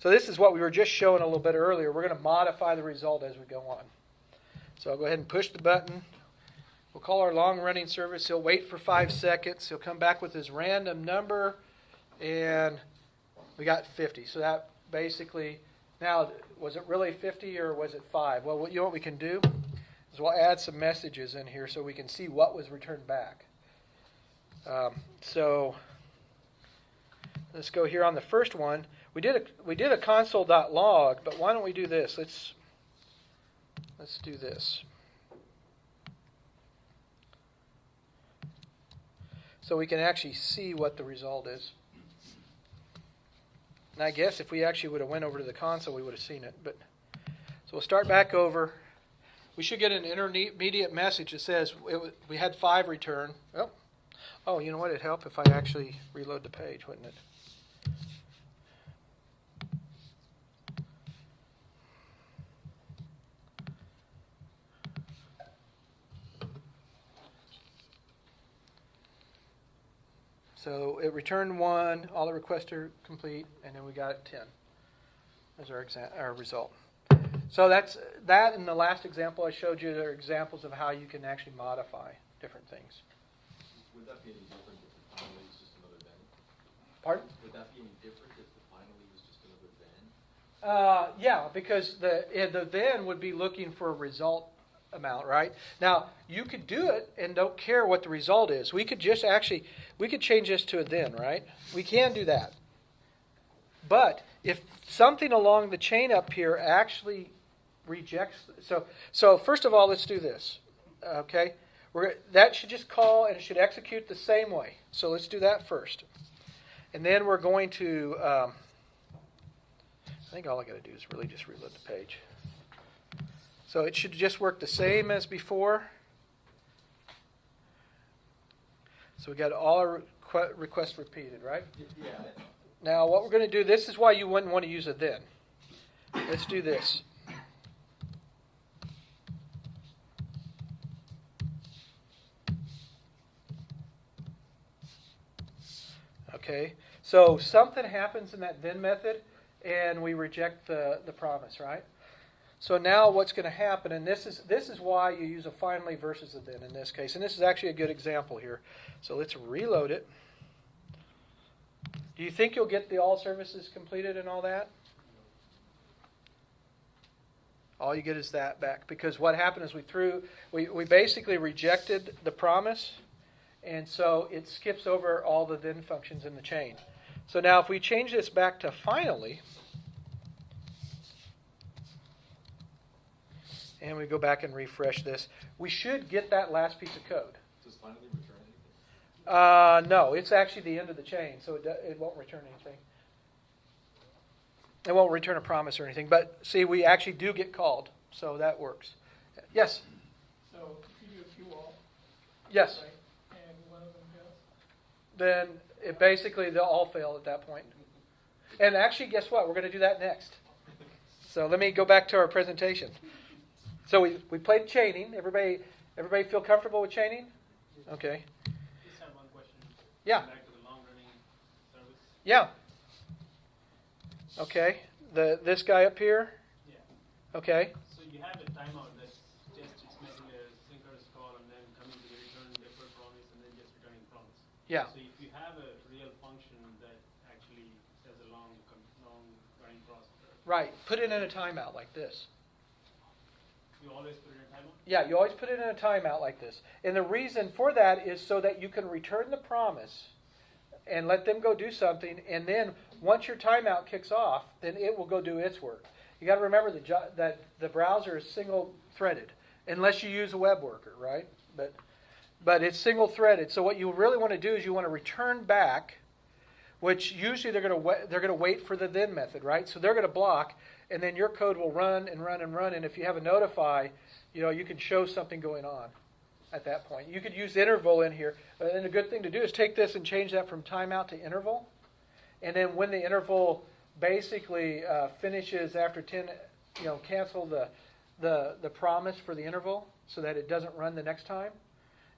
So this is what we were just showing a little bit earlier. We're going to modify the result as we go on. So I'll go ahead and push the button. We'll call our long-running service. He'll wait for 5 seconds. He'll come back with his random number. And we got 50. So that basically, now, was it really 50 or was it 5? Well, you know what we can do is we'll add some messages in here so we can see what was returned back. So let's go here on the first one. We did a console.log, but why don't we do this? Let's do this. So we can actually see what the result is. And I guess if we actually would have went over to the console, we would have seen it. But so we'll start back over. We should get an intermediate message that says we had 5 return. Oh, you know what? It'd help if I actually reload the page, wouldn't it? So it returned 1, all the requests are complete, and then we got 10 as our result. So that's that. In the last example I showed you, there are examples of how you can actually modify different things. Would that be any different if the finally was just another then? Pardon? Would that be any different if the finally was just another then? Yeah, because the then would be looking for a result amount, right? Now, you could do it and don't care what the result is. We could just we could change this to a then, right? We can do that. But if something along the chain up here actually rejects, so first of all, let's do this, okay? That should just call and it should execute the same way. So let's do that first. And then we're going to, I think all I got to do is really just reload the page. So it should just work the same as before. So we got all our requests repeated, right? Yeah. Now what we're going to do, this is why you wouldn't want to use a then. Let's do this. Okay, so something happens in that then method, and we reject the promise, right? So now what's going to happen, and this is why you use a finally versus a then in this case, and this is actually a good example here. So let's reload it. Do you think you'll get the all services completed and all that? All you get is that back, because what happened is we basically rejected the promise, and so it skips over all the then functions in the chain. So now if we change this back to finally, and we go back and refresh this, we should get that last piece of code. Does finally return anything? No, it's actually the end of the chain, so it won't return anything. It won't return a promise or anything. But see, we actually do get called, so that works. Yes? So if you do a few all, Yes. right, and one of them fails, Then it basically they'll all fail at that point. And actually, guess what? We're going to do that next. So let me go back to our presentation. So we played chaining. Everybody feel comfortable with chaining? Okay. Just have one question. Yeah. Back to the long running service. Yeah. Okay. This guy up here. Yeah. Okay. So you have a timeout that's just it's making a synchronous call and then coming to the return defer promise and then just returning promise. Yeah. So if you have a real function that actually has a long running processor, Right. Put it in a timeout like this. you always put it in timeout? Yeah, you always put it in a timeout like this. And the reason for that is so that you can return the promise and let them go do something, and then once your timeout kicks off, then it will go do its work. You got to remember that the browser is single-threaded, unless you use a web worker, right? But it's single-threaded. So what you really want to do is you want to return back, which usually they're going to wait for the then method, right? So they're going to block, and then your code will run and run and run. And if you have a notify, you can show something going on at that point. You could use interval in here. And a good thing to do is take this and change that from timeout to interval. And then when the interval basically finishes after 10, cancel the promise for the interval so that it doesn't run the next time.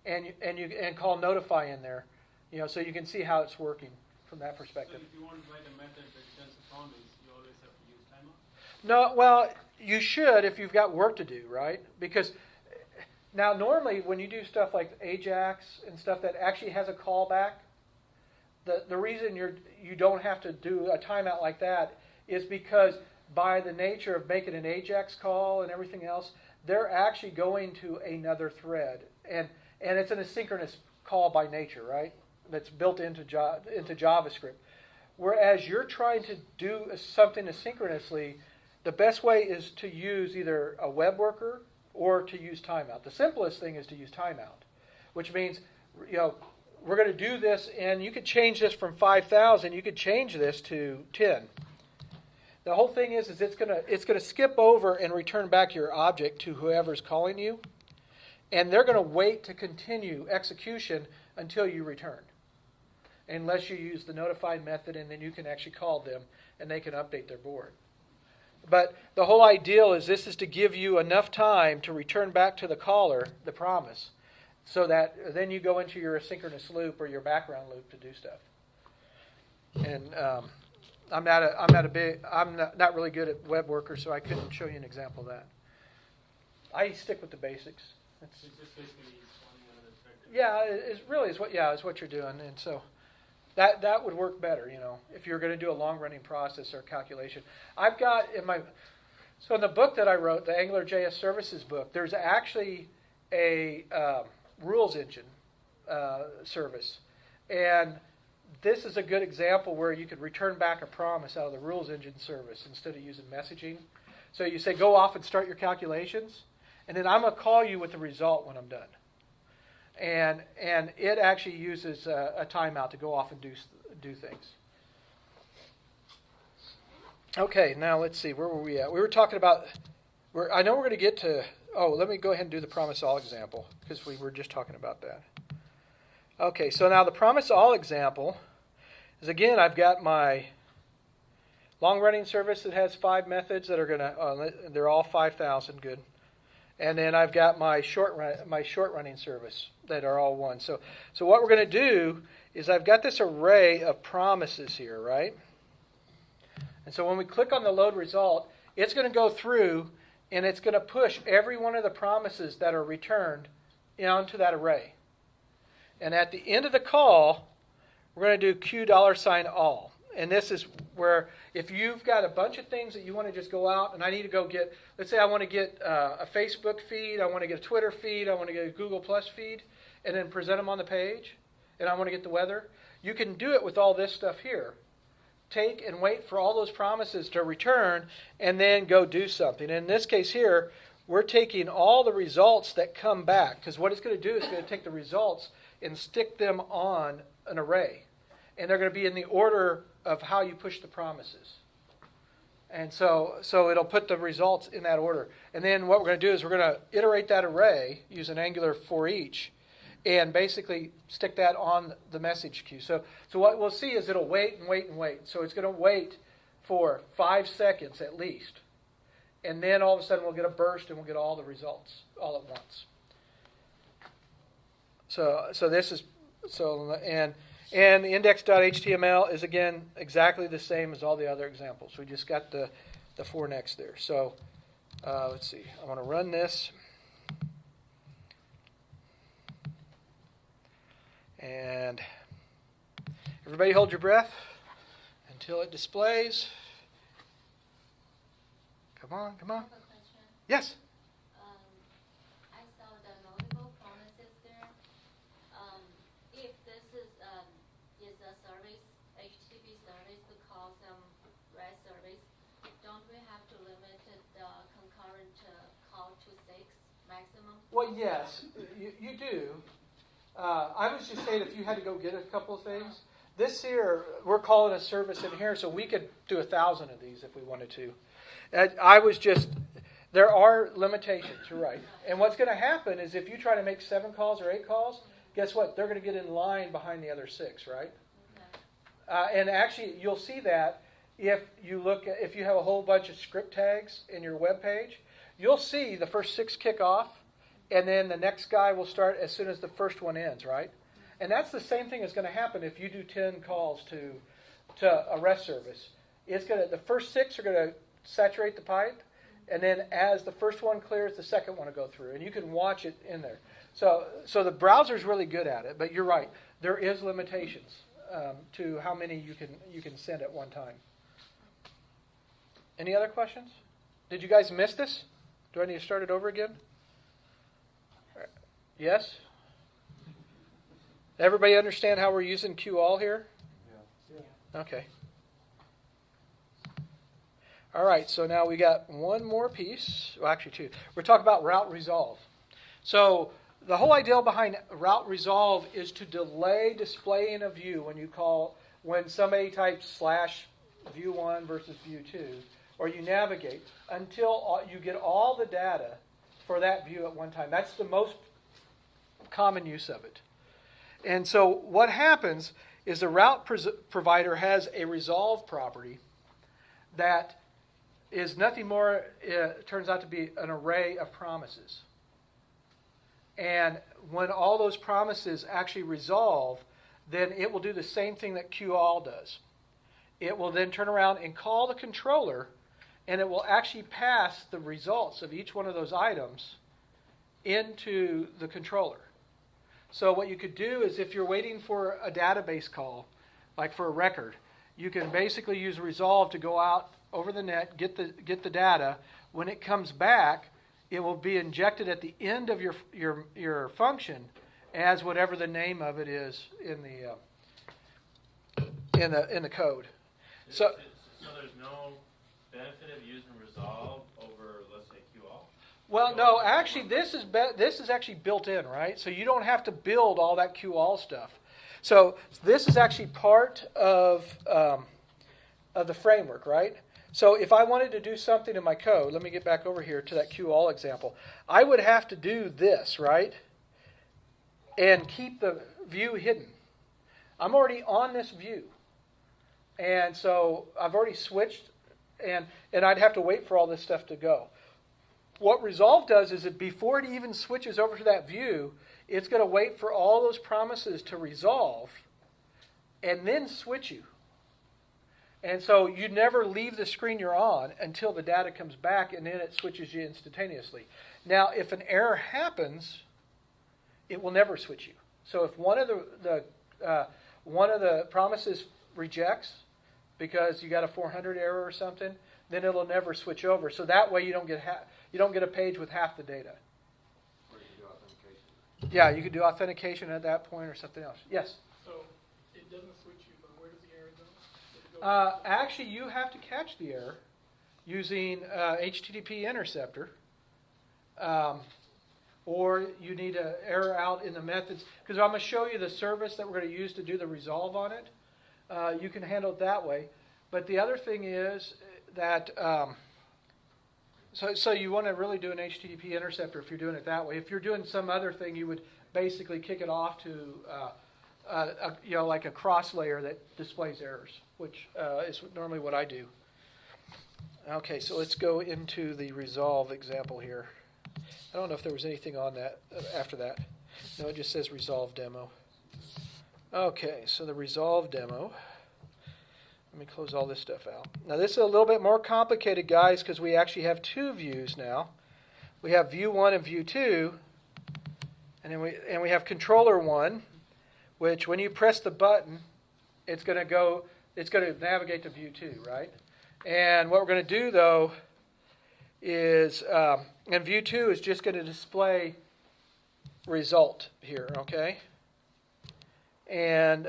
And call notify in there, so you can see how it's working from that perspective. So if you want to write a method that returns a promise, you always have to use timeout? No, well, you should if you've got work to do, right? Because now normally when you do stuff like Ajax and stuff that actually has a callback, the reason you don't have to do a timeout like that is because by the nature of making an Ajax call and everything else, they're actually going to another thread, and it's an asynchronous call by nature, right? That's built into JavaScript. Whereas you're trying to do something asynchronously, the best way is to use either a web worker or to use timeout. The simplest thing is to use timeout, which means, we're going to do this, and you could change this from 5,000. You could change this to 10. The whole thing is it's going to skip over and return back your object to whoever's calling you, and they're going to wait to continue execution until you return, unless you use the notified method, and then you can actually call them, and they can update their board. But the whole ideal is this is to give you enough time to return back to the caller the promise, so that then you go into your asynchronous loop or your background loop to do stuff. And I'm not really good at web worker, so I couldn't show you an example of that. I stick with the basics. It's just basically spawning another thread. Yeah, it's what you're doing, and so that would work better, if you're going to do a long-running process or calculation. I've got in the book that I wrote, the AngularJS services book, there's actually a rules engine service, and this is a good example where you could return back a promise out of the rules engine service instead of using messaging. So you say, go off and start your calculations, and then I'm going to call you with the result when I'm done. And it actually uses a timeout to go off and do things. Okay, now let's see. Where were we at? We were talking about. I know we're going to get to. Oh, let me go ahead and do the promise all example because we were just talking about that. Okay, so now the promise all example is, again, I've got my long-running service that has 5 methods that are going to. They're all 5,000. Good. And then I've got my short-running service that are all 1. So what we're going to do is I've got this array of promises here, right? And so when we click on the load result, it's going to go through and it's going to push every one of the promises that are returned onto that array. And at the end of the call, we're going to do $all. And this is where if you've got a bunch of things that you want to just go out, and I need to go get, let's say I want to get a Facebook feed, I want to get a Twitter feed, I want to get a Google Plus feed, and then present them on the page, and I want to get the weather. You can do it with all this stuff here. Take and wait for all those promises to return, and then go do something. In this case here, we're taking all the results that come back, because what it's going to do is it's going to take the results and stick them on an array. And they're going to be in the order of how you push the promises. And so it'll put the results in that order. And then what we're going to do is we're going to iterate that array, use an Angular for each, and basically stick that on the message queue. So what we'll see is it'll wait and wait and wait. So it's going to wait for 5 seconds at least. And then all of a sudden we'll get a burst and we'll get all the results all at once. So this is and the index.html is again exactly the same as all the other examples. We just got the 4 next there. So let's see. I want to run this. And everybody hold your breath until it displays. Come on, come on. I have a question. Yes. I saw the multiple promises there. If this is a service, HTTP service to call some REST service, don't we have to limit the concurrent call to 6 maximum? Well, yes, you do. I was just saying if you had to go get a couple of things. This here, we're calling a service in here, so we could do 1,000 of these if we wanted to. There are limitations, you're right. And what's going to happen is if you try to make 7 calls or 8 calls, guess what? They're going to get in line behind the other 6, right? Okay. And actually, you'll see that if you have a whole bunch of script tags in your web page, you'll see the first 6 kick off, and then the next guy will start as soon as the first one ends, right? And that's the same thing that's going to happen if you do 10 calls to a REST service. The first 6 are going to saturate the pipe, and then as the first one clears, the second one will go through, and you can watch it in there. So the browser's really good at it, but you're right. There is limitations to how many you can send at one time. Any other questions? Did you guys miss this? Do I need to start it over again? Yes? Everybody understand how we're using QAll here? Yeah. Okay. All right, so now we got one more piece. Well, actually 2. We're talking about route resolve. So the whole idea behind route resolve is to delay displaying a view when somebody types /view1 versus view2, or you navigate until you get all the data for that view at one time. That's the most common use of it. And so what happens is the route provider has a resolve property that is nothing more, it turns out to be an array of promises. And when all those promises actually resolve, then it will do the same thing that QAll does. It will then turn around and call the controller, and it will actually pass the results of each one of those items into the controller. So what you could do is if you're waiting for a database call, like for a record, you can basically use resolve to go out over the net, get the data. When it comes back, it will be injected at the end of your function as whatever the name of it is in the code. So there's no benefit of using resolve over, let's say, QAll? Well, no, actually, this is actually built in, right? So you don't have to build all that QAll stuff. So this is actually part of the framework, right? So if I wanted to do something in my code, let me get back over here to that QAll example. I would have to do this, right? And keep the view hidden. I'm already on this view. And so I've already switched, and I'd have to wait for all this stuff to go. What resolve does is that before it even switches over to that view, it's going to wait for all those promises to resolve and then switch you. And so you never leave the screen you're on until the data comes back, and then it switches you instantaneously. Now, if an error happens, it will never switch you. So if one of the promises rejects because you got a 400 error or something, then it'll never switch over. So that way you don't get a page with half the data. Or you can do authentication. Yeah, you could do authentication at that point or something else. Yes. So it doesn't switch you, but where does the error go? Does it go Actually, you have to catch the error using HTTP interceptor, or you need to error out in the methods. Because I'm going to show you the service that we're going to use to do the resolve on it. You can handle it that way. But the other thing is that, so you want to really do an HTTP interceptor if you're doing it that way. If you're doing some other thing, you would basically kick it off to, like a cross layer that displays errors, which is normally what I do. Okay, so let's go into the resolve example here. I don't know if there was anything on that after that. No, it just says resolve demo. Okay, so the resolve demo. Let me close all this stuff out. Now this is a little bit more complicated, guys, because we actually have two views now. We have view 1 and view 2, and then we have controller 1, which when you press the button, it's going to navigate to view 2, right? And what we're going to do though is, and view 2 is just going to display result here, okay? And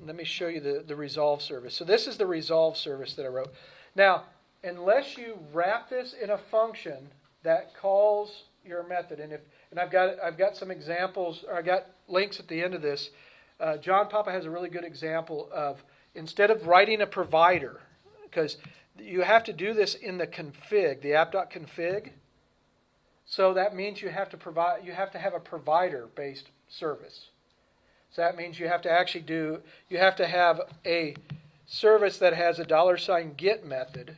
let me show you the resolve service. So this is the resolve service that I wrote. Now, unless you wrap this in a function that calls your method, and I've got some examples, or I got links at the end of this. John Papa has a really good example of, instead of writing a provider, because you have to do this in the config, the app.config. So that means you have to have a provider-based service. So that means you have to have a service that has a $get method,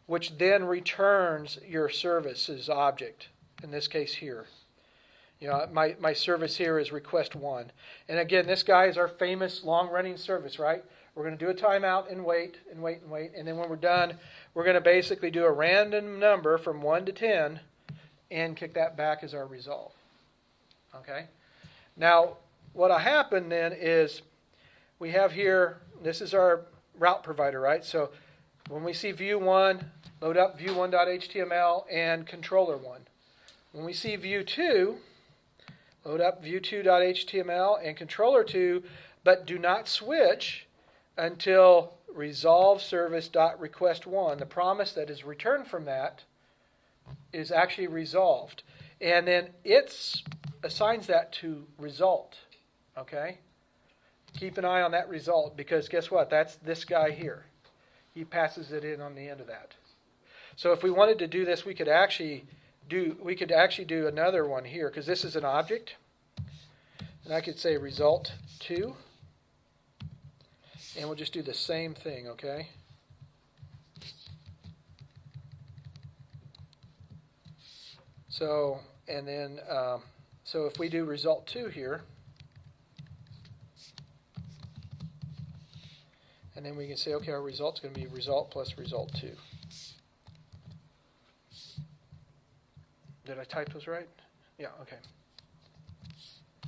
which then returns your service's object. In this case here. My service here is request 1. And again, this guy is our famous long-running service, right? We're going to do a timeout and wait. And then when we're done, we're going to basically do a random number from 1 to 10 and kick that back as our resolve. Okay? Now, what happened then is we have here, this is our route provider, right? So when we see view 1, load up view1.html and controller 1. When we see view 2, load up view2.html and controller 2, but do not switch until resolve service.request1. The promise that is returned from that is actually resolved. And then it assigns that to result. Okay? Keep an eye on that result, because guess what? That's this guy here. He passes it in on the end of that. So if we wanted to do this, we could actually do another one here, because this is an object. And I could say result 2. And we'll just do the same thing, okay? So, and then, so if we do result 2 here, and then we can say, okay, our result's going to be result plus result 2. Did I type those right? Yeah, okay.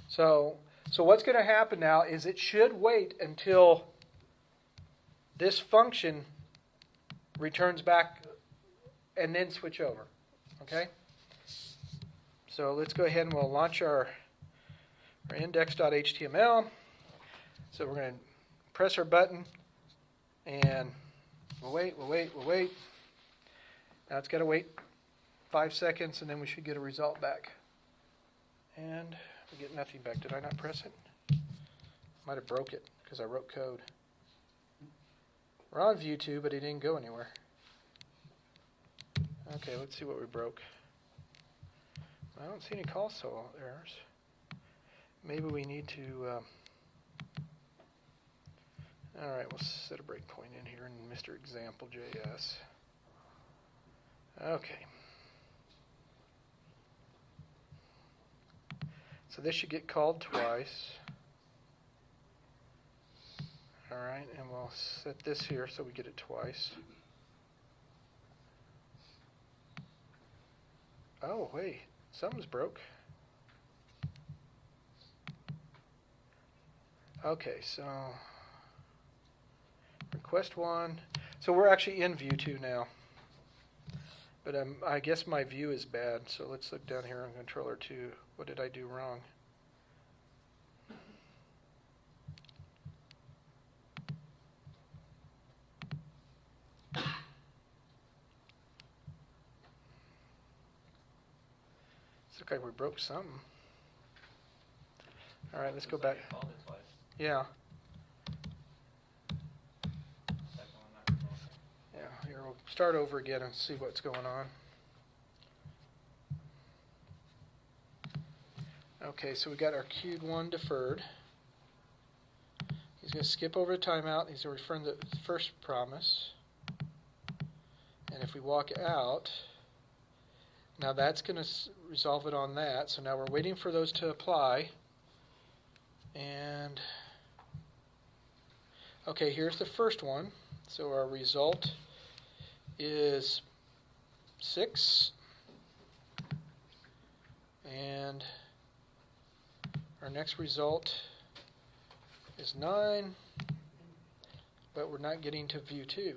So what's going to happen now is it should wait until this function returns back and then switch over. Okay? So let's go ahead and we'll launch our index.html. So we're going to press our button and we'll wait. Now it's got to wait 5 seconds and then we should get a result back. And we get nothing back. Did I not press it? Might have broke it because I wrote code. We're on view 2, but it didn't go anywhere. Okay, let's see what we broke. I don't see any console errors. Maybe we need to... Alright, we'll set a breakpoint in here in Mr. Example.js. Okay. So this should get called twice. Alright, and we'll set this here so we get it twice. Oh, wait. Something's broke. Okay, so request 1. So we're actually in view 2 now. But I guess my view is bad, so let's look down here on controller 2. What did I do wrong? Looked like we broke something. All right, let's go Looks like back. it called it twice. Yeah, Second one not resolved. yeah. Here, we'll start over again and see what's going on. Okay, so we got our queued one deferred. He's going to skip over the timeout. He's going to return the first promise. And if we walk out, now that's going to resolve it on that. So now we're waiting for those to apply. And, okay, here's the first one. So our result is 6. And our next result is 9, but we're not getting to view 2.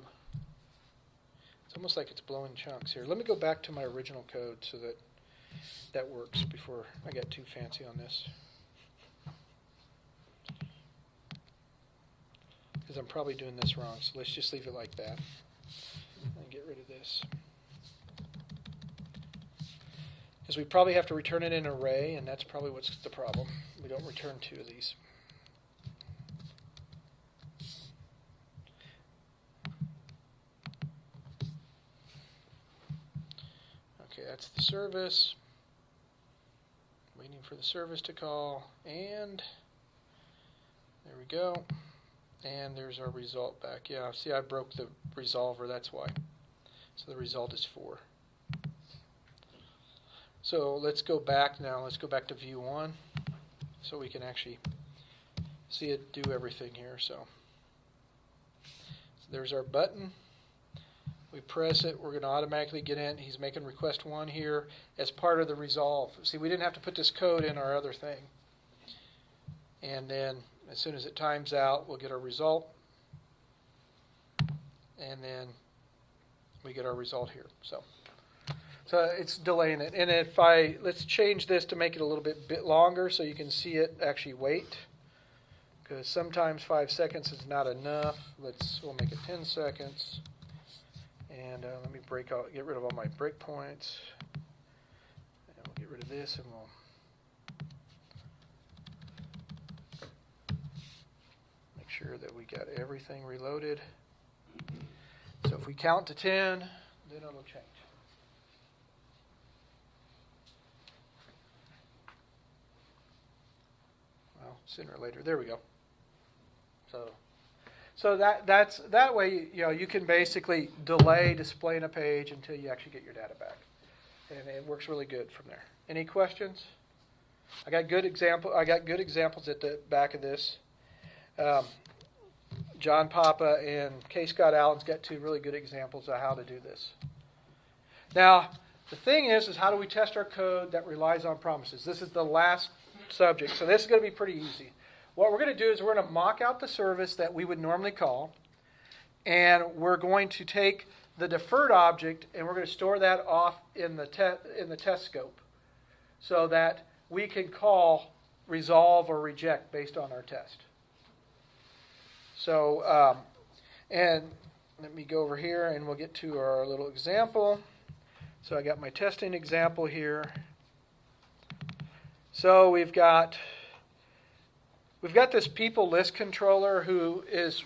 It's almost like it's blowing chunks here. Let me go back to my original code so that that works before I get too fancy on this. Because I'm probably doing this wrong, so let's just leave it like that and get rid of this. Because we probably have to return it in an array, and that's probably what's the problem. We don't return 2 of these. Okay, that's the service. Waiting for the service to call, and there we go. And there's our result back. Yeah, see, I broke the resolver, that's why. So the result is 4. So let's go back now. Let's go back to view 1 so we can actually see it do everything here. So there's our button. We press it. We're going to automatically get in. He's making request 1 here as part of the resolve. See, we didn't have to put this code in our other thing. And then as soon as it times out, we'll get our result. And then we get our result here. So it's delaying it. And if let's change this to make it a little bit longer so you can see it actually wait. Because sometimes 5 seconds is not enough. We'll make it 10 seconds. And let me get rid of all my breakpoints. And we'll get rid of this, and we'll make sure that we got everything reloaded. So if we count to 10, then it'll change. Well, sooner or later. There we go. So that's that way, you can basically delay displaying a page until you actually get your data back, and it works really good from there. Any questions? I got good examples at the back of this. John Papa and K. Scott Allen's got 2 really good examples of how to do this. Now, the thing is how do we test our code that relies on promises? This is the last subject, so this is going to be pretty easy. What we're going to do is we're going to mock out the service that we would normally call, and we're going to take the deferred object and we're going to store that off in the test scope so that we can call resolve or reject based on our test. So, and let me go over here and we'll get to our little example. So I got my testing example here. So we've got this people list controller who is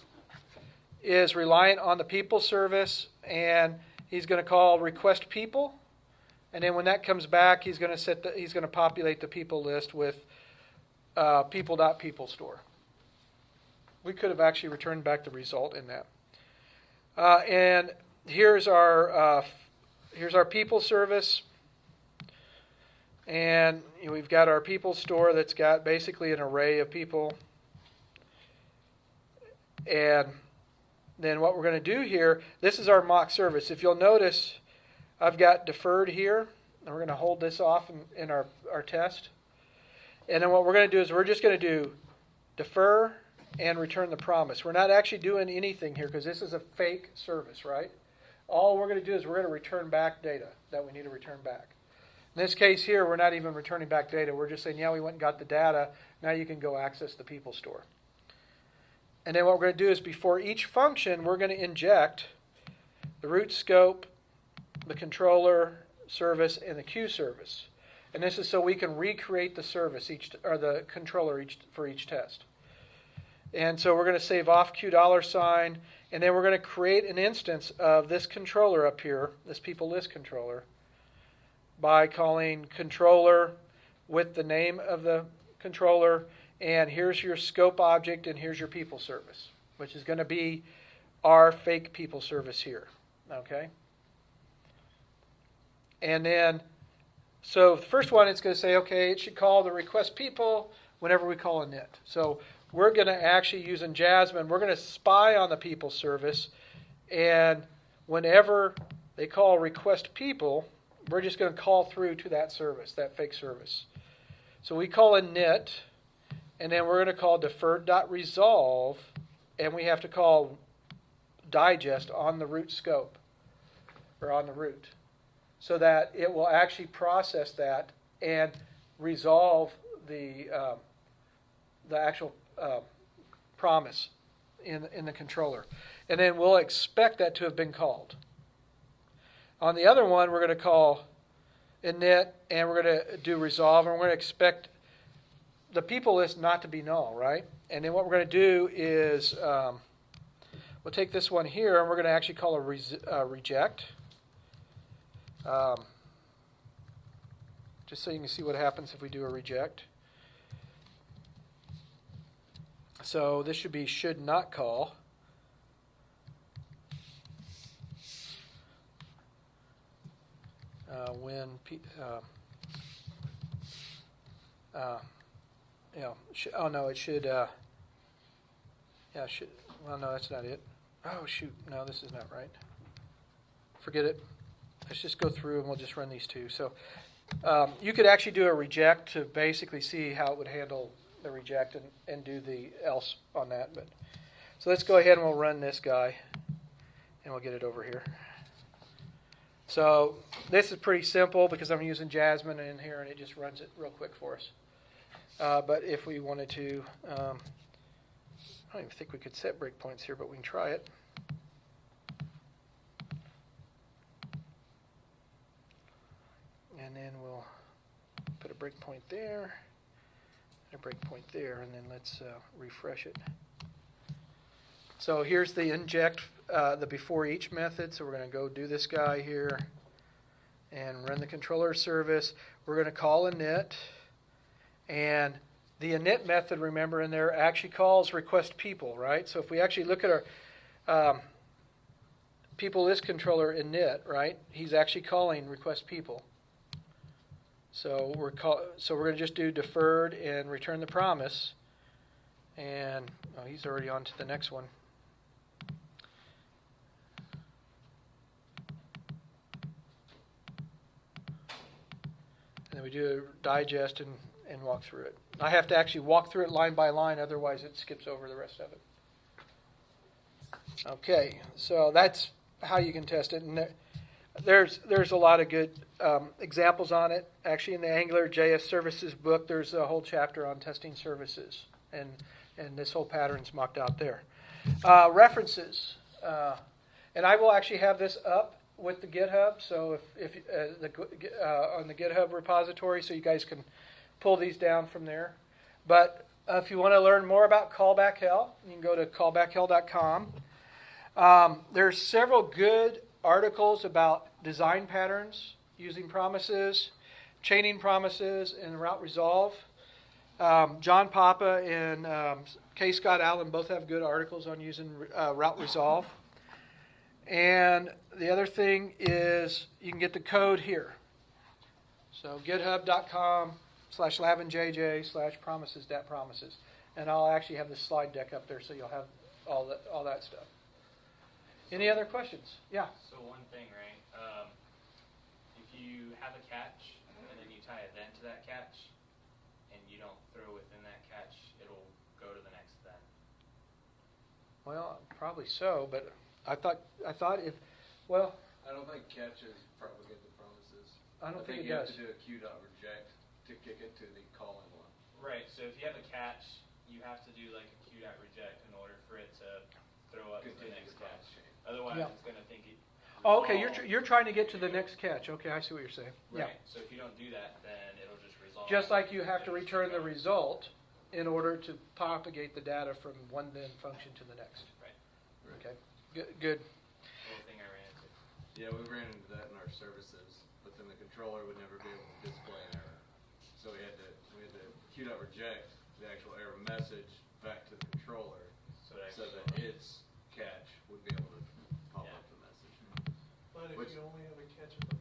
reliant on the people service, and he's going to call request people, and then when that comes back, he's going to populate the people list with people.peopleStore. We could have actually returned back the result in that. And here's our people service. And we've got our people store that's got basically an array of people. And then what we're going to do here, this is our mock service. If you'll notice, I've got deferred here. And we're going to hold this off in our test. And then what we're going to do is we're just going to do defer and return the promise. We're not actually doing anything here because this is a fake service, right? All we're going to do is we're going to return back data that we need to return back. In this case here, we're not even returning back data. We're just saying, yeah, we went and got the data. Now you can go access the people store. And then what we're going to do is before each function, we're going to inject the root scope, the controller service, and the queue service. And this is so we can recreate the service or the controller for each test. And so we're going to save off $, and then we're going to create an instance of this controller up here, this people list controller, by calling controller with the name of the controller, and here's your scope object, and here's your people service, which is going to be our fake people service here. Okay? And then, so the first one, it's going to say, okay, it should call the request people whenever we call init. So we're going to actually, using Jasmine, we're going to spy on the people service, and whenever they call request people, we're just going to call through to that service, that fake service. So we call init, and then we're going to call deferred.resolve, and we have to call digest on the root scope, or on the root, so that it will actually process that and resolve the actual promise in the controller. And then we'll expect that to have been called. On the other one, we're going to call init, and we're going to do resolve, and we're going to expect the people list not to be null, right? And then what we're going to do is we'll take this one here, and we're going to actually call a reject. Just so you can see what happens if we do a reject. So this should be should not call. Oh no, it should. Should. Well, no, that's not it. Oh shoot, no, this is not right. Forget it. Let's just go through and we'll just run these two. So you could actually do a reject to basically see how it would handle the reject and do the else on that. But so let's go ahead and we'll run this guy, and we'll get it over here. So this is pretty simple because I'm using Jasmine in here, and it just runs it real quick for us. But if we wanted to, I don't even think we could set breakpoints here, but we can try it. And then we'll put a breakpoint there, and a breakpoint there, and then let's refresh it. So here's the inject, the before each method. So we're going to go do this guy here and run the controller service. We're going to call init, and the init method, remember, in there actually calls request people, right? So if we actually look at our people list controller init, right, he's actually calling request people. So we're going to just do deferred and return the promise, and he's already on to the next one. And then we do a digest and walk through it. I have to actually walk through it line by line, otherwise it skips over the rest of it. Okay, so that's how you can test it. And there's a lot of good examples on it. Actually, in the AngularJS services book, there's a whole chapter on testing services, and this whole pattern's mocked out there. References, and I will actually have this up with the GitHub. So if on the GitHub repository, so you guys can pull these down from there. But if you want to learn more about Callback Hell, you can go to callbackhell.com. There's several good articles about design patterns using promises, chaining promises, and route resolve. John Papa and K. Scott Allen both have good articles on using route resolve. And the other thing is you can get the code here. So github.com/lavinjj/promises.promises. And I'll actually have this slide deck up there so you'll have all that stuff. Any other questions? Yeah. So one thing, right? If you have a catch and then you tie a then to that catch, and you don't throw within that catch, it'll go to the next then. Well, probably so, but I thought if, well, I don't think catches propagate the promises. I don't think it you does. have to do a q.reject to kick it to the calling one. Right, so if you have a catch, you have to do like a q.reject in order for it to throw up to the Continue next the catch. chain. Otherwise, Yeah. it's going to think it. Oh, okay, resolve. you're trying to get to the next catch. Okay, I see what you're saying. Yeah. Right. So if you don't do that, then it'll just resolve. Just like you have to and just return the keep going. result in order to propagate the data from one then function to the next. Right. Okay, good. Little thing I ran into. Yeah, we ran into that in our services, but then the controller would never be able to display an error. So we had to Q.reject the actual error message back to the controller So it so actually that its catch would be able to pop Yeah. up the message. But if Which- you only have a catch at the